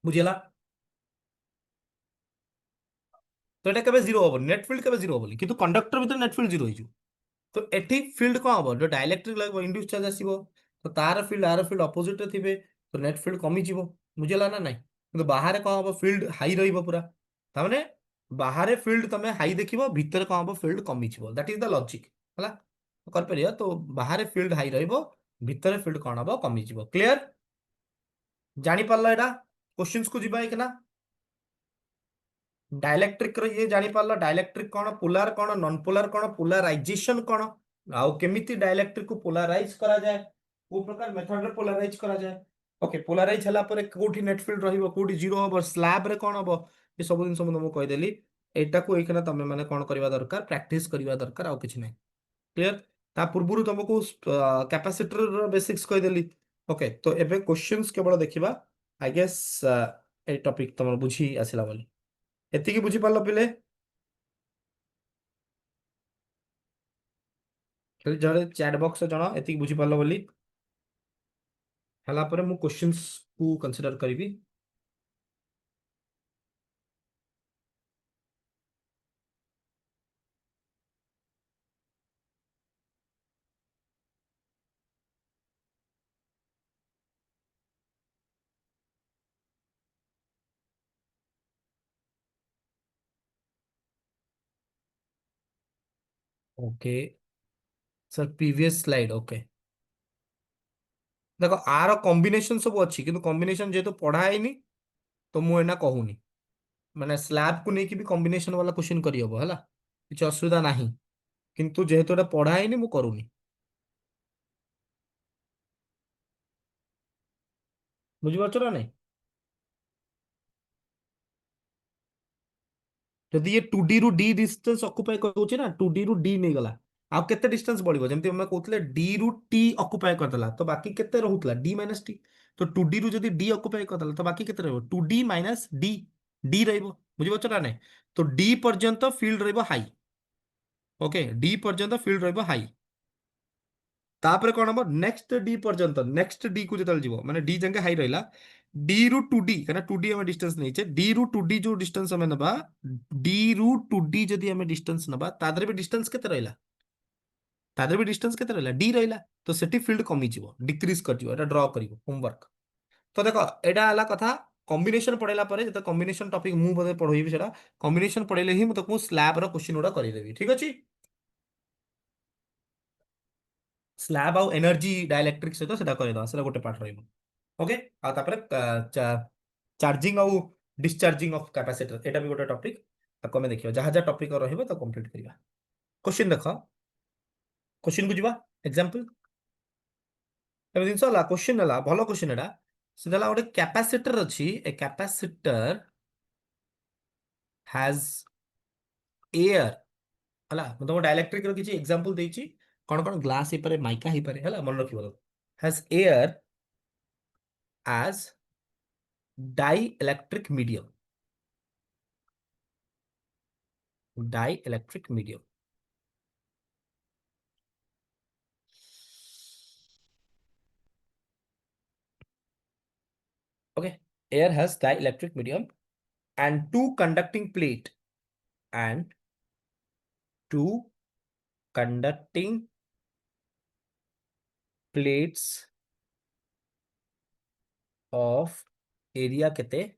Speaker 1: बुझिला तो एटा केबे जीरो हबो नेट फील्ड केबे जीरो हबो किंतु कंडक्टर भीतर नेट फील्ड जीरो होइजो तो एठी फील्ड कौन हम जो डाइलेक्ट्रिक लगभग इंड्यूस चार्ज आसीबो तो तार field are field opposite ray थिबे तो नेट फील्ड कमी जीवो बुझेला ना नहीं तो बाहर कौन हम फील्ड हाई रहिबो पूरा ता माने बाहर फील्ड तमे हाई देखिबो भीतर कौन हम फील्ड कमी जीवो दैट इज द लॉजिक हला कर परिया तो बाहर फील्ड हाई रहिबो भीतर फील्ड कौन हम कमी जीवो क्लियर जानि पारला एटा क्वेश्चंस को जिबा एक ना डाइलेक्ट्रिक रो ये जानि पारला डाइलेक्ट्रिक कौन पोलर कौन नॉन पोलर कौन पोलराइजेशन कौन आउ केमिति डाइलेक्ट्रिक को पोलराइज करा जाए को प्रकार मेथड रे पोलराइज करा जाए ओके पोलराइज हला पर कोठी नेट फील्ड रहिबो कोठी जीरो हबो स्लैब रे कौन हबो ये सब दिन सब मैं कहि देली एटा को एखना तमे माने कौन करबा दरकार प्रैक्टिस करबा दरकार आउ किछ नै क्लियर ता पूर्वरु तुमको कैपेसिटर रो बेसिक्स कहि देली ओके तो एबे क्वेश्चंस केवल देखिबा आई गेस ए टॉपिक तमर बुझी आसिला बोली एतिकी बुझी पारलो पिले खाली जड़े चैट बॉक्स जण एतिकी बुझी पारलो बोली हला पर मु क्वेश्चंस को कंसीडर करिवि okay sir previous slide okay देखो आर कॉम्बिनेशन सब अच्छी किंतु कॉम्बिनेशन जेहेतु पढ़ा हैनी तो मु एना कहूनी माने स्लैब को लेकिन भी कॉम्बिनेशन वाला क्वेश्चन करी हबो हला किछ असुविधा नाही किंतु जेहेतु एटा पढ़ा हैनी मु करूनी बुझी पारछ ना नहीं जदि ये 2d रु d डिस्टेंस ऑक्युपाई करूची ना 2d रु d नहीं गला आ केते डिस्टेंस बढ़िबो जेमति हम कहउतले d रु t ऑक्युपाई करदला तो बाकी केते रहउतला d माइनस t तो 2d रु जदि d ऑक्युपाई करदला तो बाकी केते रहबो 2d माइनस d d रहइबो बुझि पारछ ना नहीं तो d पर्यंत फील्ड रहइबो हाई ओके d पर्यंत फील्ड रहइबो हाई तापर कौन हम नेक्स्ट डी पर्यंत नेक्स्ट डी को जतल जीवो माने डी जंगे हाई रहला डी रु टू डी कहना टू डी हम डिस्टेंस नहीं छे डी रु टू डी जो डिस्टेंस हमें नबा डी रु टू डी जदी हमें डिस्टेंस नबा तादरे भी डिस्टेंस केते रहला तादरे भी डिस्टेंस केते रहला डी रहला तो सेठी फील्ड कमी जीवो डिक्रीज कर जीवो एटा ड्रॉ करिवो होमवर्क तो देखो एटा हला कथा कॉम्बिनेशन पढ़ेला परे जते कॉम्बिनेशन टॉपिक मु बदे पढोइबी सेटा कॉम्बिनेशन पढ़ेले ही मु तको स्लैब रो क्वेश्चन उडा करि देबी ठीक अछि स्लैब आउ एनर्जी डाइलेक्ट्रिक सहित सेटा करदवा सेटा गोटे पार्ट रहइबो ओके आ तापर चार्जिंग आउ डिस्चार्जिंग ऑफ कैपेसिटर एटा भी गोटे टॉपिक ताको हमें देखियो जहाँ जहाँ टॉपिक रहइबो तो कंप्लीट करिवा क्वेश्चन देखो क्वेश्चन बुझिबा एग्जांपल एबे जिंस हला क्वेश्चन हला भलो क्वेश्चन एटा से हला गोटे कैपेसिटर अछि ए कैपेसिटर हैज एयर हला मतलब डाइलेक्ट्रिक रो किछि एग्जांपल देछि कोन कोन ग्लास हे पारे माइका हे पारे हला मन रखिबो has air as dielectric medium dielectric medium okay air has dielectric medium and two conducting plate and two conducting plates of area kete,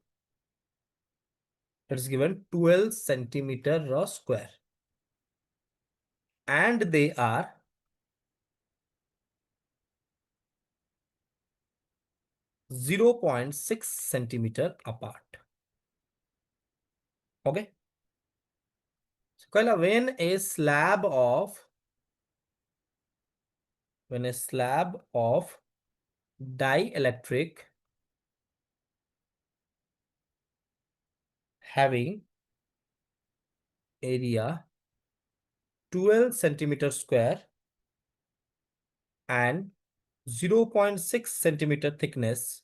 Speaker 1: it is given 12 centimeter square, and they are 0.6 centimeter apart. Okay. So when a slab of dielectric having area 12 centimeter square and 0.6 centimeter thickness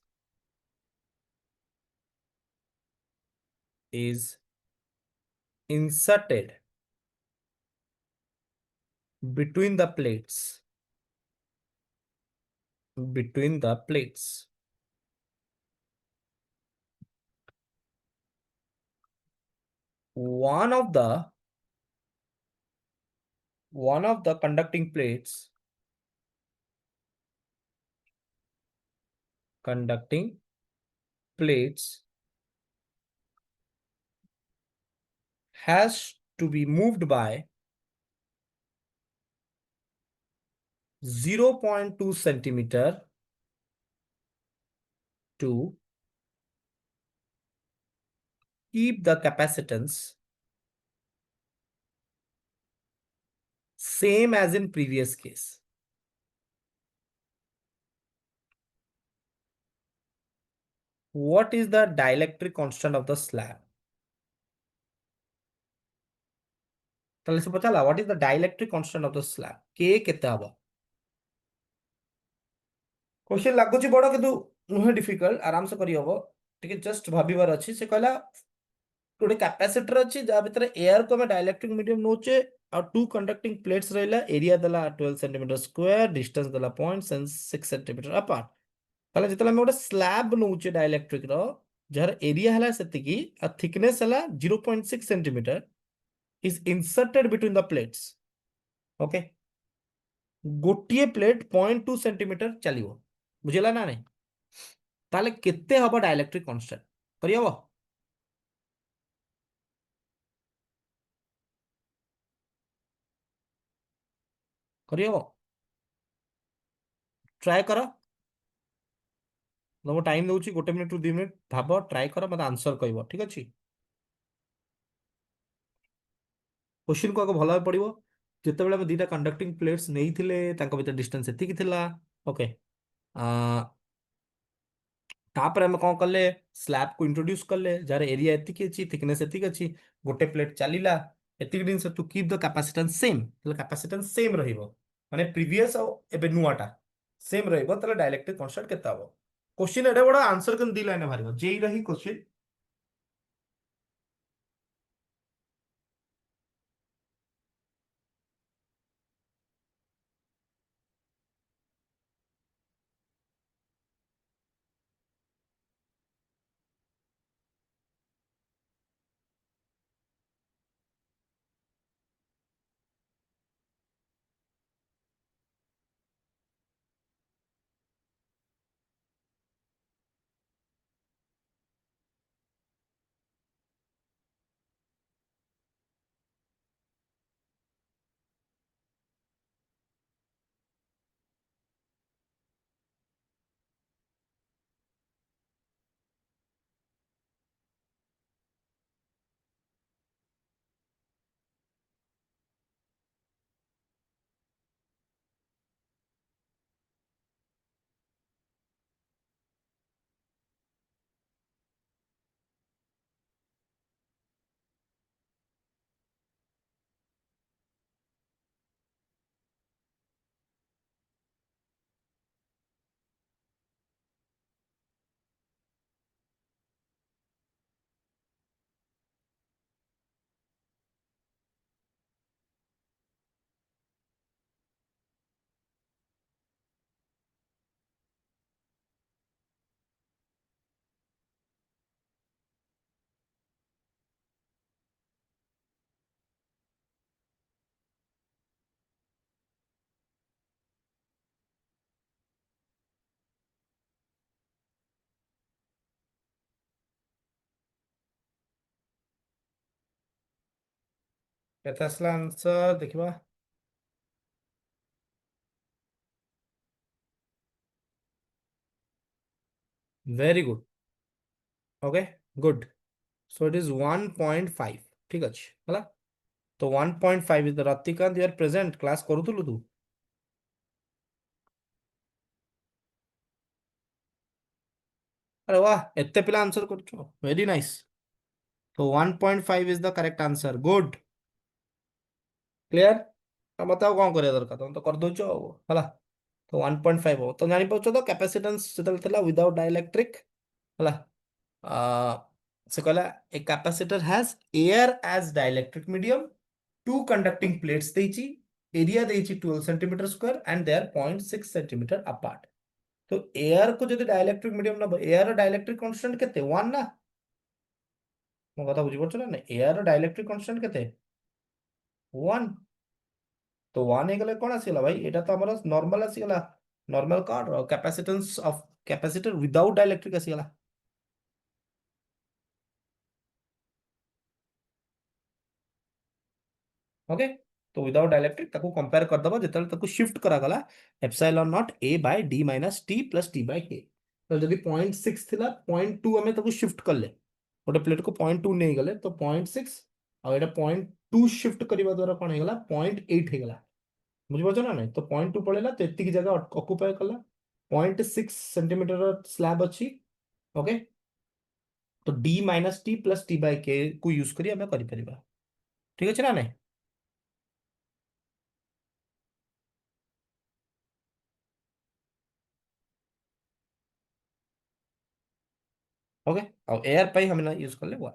Speaker 1: is inserted between the plates. One of the conducting plates has to be moved by 0.2 centimeter to keep the capacitance same as in previous case. What is the dielectric constant of the slab? তাহলে সে পচালা what is the dielectric constant of the slab? K କେତେ ହବ? Question ଲାଗୁଛି ବଡ କିନ୍ତୁ ନୁହେଁ difficult, ଆରାମ ସେ କରିହବ। ଟିକେ ଜଷ୍ଟ ଭାବିବାର ଅଛି। ସେ କହିଲା ଗୋଟେ କାପାସିଟର ଅଛି ଯାହା ଭିତରେ ଏୟାର କୁ ଆମେ ଡାଇଇଲେକ୍ଟ୍ରିକ ମିଡିୟମ ନଉଛେ ଆଉ ଟୁ କଣ୍ଡକ୍ଟିଂ ପ୍ଲେଟ୍ସ ରହିଲା, ଏରିଆ ଦେଲା 12 ସେଣ୍ଟିମିଟର ସ୍କୋୟାର, ଡିଷ୍ଟାନ୍ସ ଦେଲା 0.6 ସେଣ୍ଟିମିଟର ଆପାର୍ଟ। ତାହେଲେ ଯେତେବେଳେ ଆମେ ଗୋଟେ ସ୍ଲାବ ନଉଛେ ଡାଇଇଲେକ୍ଟ୍ରିକ ର ଯାହାର ଏରିଆ ହେଲା ସେତିକି ଆଉ ଥିକନେସ ହେଲା 0.6 centimetre is inserted between the plates. Okay, गोटिए प्लेट 0.2 सेंटीमीटर चलियो, बुझेला ना नहीं? ताले केते हबो डाइलेक्ट्रिक कांस्टेंट करियबो? करियबो, ट्राई करो। तुम टाइम दउची 1 मिनिट रु 2 मिनिट, भाबो, ट्राई करो, मत आंसर कहबो, ठीक अछि? क्वेश्चन को आगो भला पड़िबो। जेतेबेले हम दीटा कंडक्टिंग प्लेट्स नेई थिले तांको भीतर डिस्टेंस एतिकी थिला। ओके, तापर हम कौन कले, स्लैब को इंट्रोड्यूस कले जार एरिया एतिकी अछि, थिकनेस एतिकी अछि, गोटे प्लेट चलीला एतिकी दिन से to keep the capacitance same. तले कैपेसिटेंस सेम रहिबो, माने प्रीवियस और एबे नुआटा सेम रहिबो, तले डाइलेक्ट्रिक कांस्टेंट केता हबो? क्वेश्चन एडे बडा आंसर कन दी लाइन बाहरिबो, जेई रही क्वेश्चन। କେତେ ଆସିଲା ଆନ୍ସର ଦେଖିବା। Very good. Okay good. So it is 1.5। ଠିକ ଅଛି ହେଲା। ତ 1.5 is Ratikanta you are present class କରୁଥିଲୁ ତୁ? अरे वाह एत्ते पिला आंसर करछो वेरी नाइस। तो 1.5 is the correct answer good. Clear. अब बताओ कौन करे दरकार तुम तो कर दोछ हला। तो 1.5 हो तो जानि पाउछ तो कैपेसिटेंस जेतल थिला विदाउट डाइलेक्ट्रिक हला। आ से कहला a capacitor has air as dielectric medium two conducting plates देछि एरिया देछि 12 centimetre square and they are 0.6 centimetre apart. तो एयर को जदि डाइलेक्ट्रिक मीडियम न एयर डाइलेक्ट्रिक कांस्टेंट केते 1 ना ମୋ କଥା ବୁଝିପାରୁଛ ନା ନାଇଁ ଏୟାର ଡାଇଲେକ୍ଟ୍ରିକ କନଷ୍ଟାଣ୍ଟ କେତେ 1। ତ 1 ହେଇଗଲେ କଣ ଆସିଗଲା ଭାଇ ଏଇଟା ତ ଆମର ନର୍ମାଲ ଆସିଗଲା ନର୍ମାଲ କଣ capacitance of capacitor without dielectric ଆସିଗଲା। ओके तो विदाउट डाइलेक्ट्रिक ताको कंपेयर कर दबो जेतले ताको शिफ्ट करा गला epsilon naught A by D minus T plus T by K. तो जदि 0.6 थिला 0.2 हमें ताको शिफ्ट करले गोटे प्लेट को 0.2 नहीं गले तो 0.6 और एटा 0.2 शिफ्ट करबा द्वारा कोन हेगला 0.8 हेगला। बुझिपाରୁଛ ना नहीं तो 0.2 पड़ेगा तो एतिकी जगह ऑक्युपाई कला 0.6 सेंटीमीटर स्लैब अच्छी। ओके तो D minus T plus T by K को यूज करी हमें करि परिबा। ठीक अछि ना नहीं। ओके और एयर पाई हम ना यूज कर ले वो।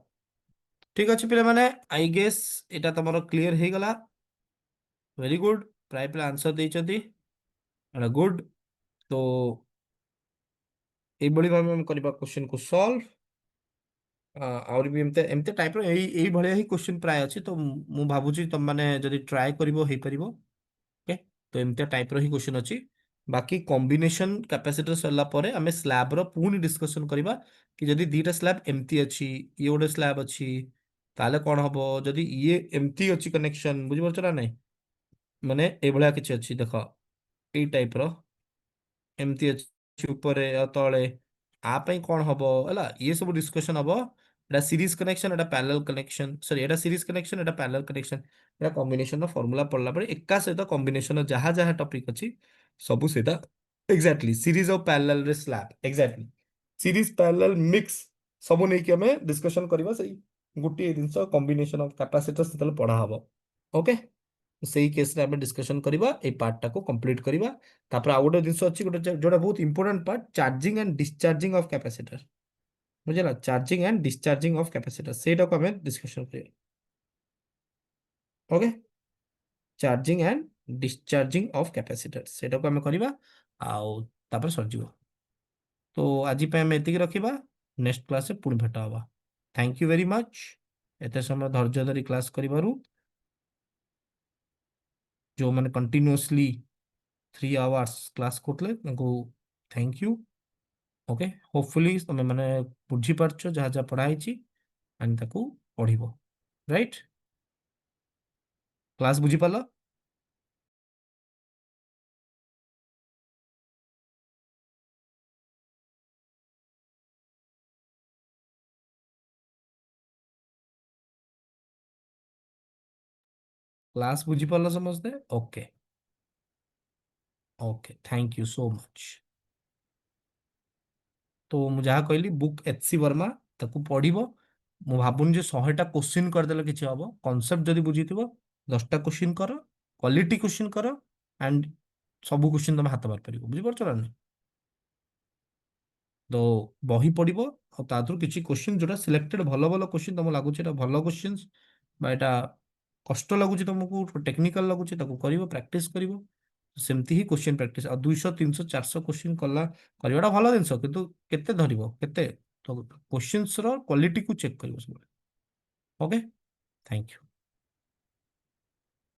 Speaker 1: ठीक अछि पिले माने आई गेस एटा तमरो क्लियर हे गला। वेरी गुड प्राय पिला आंसर देइचंती एटा गुड। तो एई बड़ी भाबे हम करबा क्वेश्चन को सॉल्व और भी एमते एमते टाइप रो एई भलिया ही क्वेश्चन प्राय अछि तो मु भाबुची तुम माने जदि ट्राई करिवो हे परिवो। ओके तो एमते टाइप रो ही क्वेश्चन अछि। बाकी कॉम्बिनेशन कैपेसिटर सरला परे हमें स्लैब रो पूर्ण डिस्कशन करबा कि जदि दीटा स्लैब एमती अछि ये गोटे स्लैब अछि ताले कोन हबो जदि ये एमती अछि कनेक्शन बुझि परछ ना नहीं माने ए भलिया किछ अछि देखो एई टाइप रो एमती अछि ऊपर या तळे आ पई कोन हबो हला ये सब डिस्कशन हबो। एटा सीरीज कनेक्शन एटा पैरेलल कनेक्शन सॉरी एटा सीरीज कनेक्शन एटा पैरेलल कनेक्शन एटा कॉम्बिनेशन फॉर्मूला पढ़ला परे एका सहित कॉम्बिनेशन जहा जहा टॉपिक अछि सब सेटा एग्जैक्टली सीरीज ऑफ पैरेलल रे slab exactly series parallel mix सब नै कि हमें डिस्कशन करबा सही गुटी जिंस कॉम्बिनेशन ऑफ कैपेसिटर सेतल पढ़ा हबो। ओके सेही केस रे हमें डिस्कशन करबा ए पार्ट टा को कंप्लीट करबा। तापर आ गोटे जिंस अछि गोटे जोडा बहुत important part charging and discharging of capacitor बुझला charging and discharging of capacitor सेटा को हमें डिस्कशन करिया। Okay charging and discharging of capacitor सेटा को हमें करबा आउ तापर सर जीवो। तो आज पे हम एतिक रखिबा नेक्स्ट क्लास से पुणी भेटा हवा। थैंक यू वेरी मच एते समय धैर्य धरी क्लास करिबारु जो मैंने कंटिन्यूअसली 3 आवर्स क्लास करले तांको थैंक यू। ओके होपफुली तुम मैंने बुझी पारछ जहाँ जहाँ पढ़ाई एंड ताकू पढ़िबो राइट क्लास बुझी पाल। क्लास बुझी पाल समझते okay okay thank you so much. तो मु जहाँ कहली बुक एच सी वर्मा ताकू पढ़िबो मु भाबुन जे 100टा क्वेश्चन करदेले किछि हबो कॉन्सेप्ट जदि बुझीथिबो 10टा क्वेश्चन कर क्वालिटी क्वेश्चन कर एंड सब क्वेश्चन तुम हाथ मार पारिबो बुझी पारछ ना नहीं? तो बही पढ़िबो और तादर किछि क्वेश्चन जोटा सिलेक्टेड भलो भलो क्वेश्चन तुम लागुछि एटा भलो क्वेश्चंस बा एटा कष्ट लागुछि तुमको टेक्निकल लागुछि ताकू करिवो प्रैक्टिस करिवो सेमती ही क्वेश्चन प्रैक्टिस और 200 300 400 क्वेश्चन कला करवाटा भलो जिंस किंतु केते धरिबो केते तो क्वेश्चंस रो क्वालिटी को चेक करिवो सब। Okay thank you.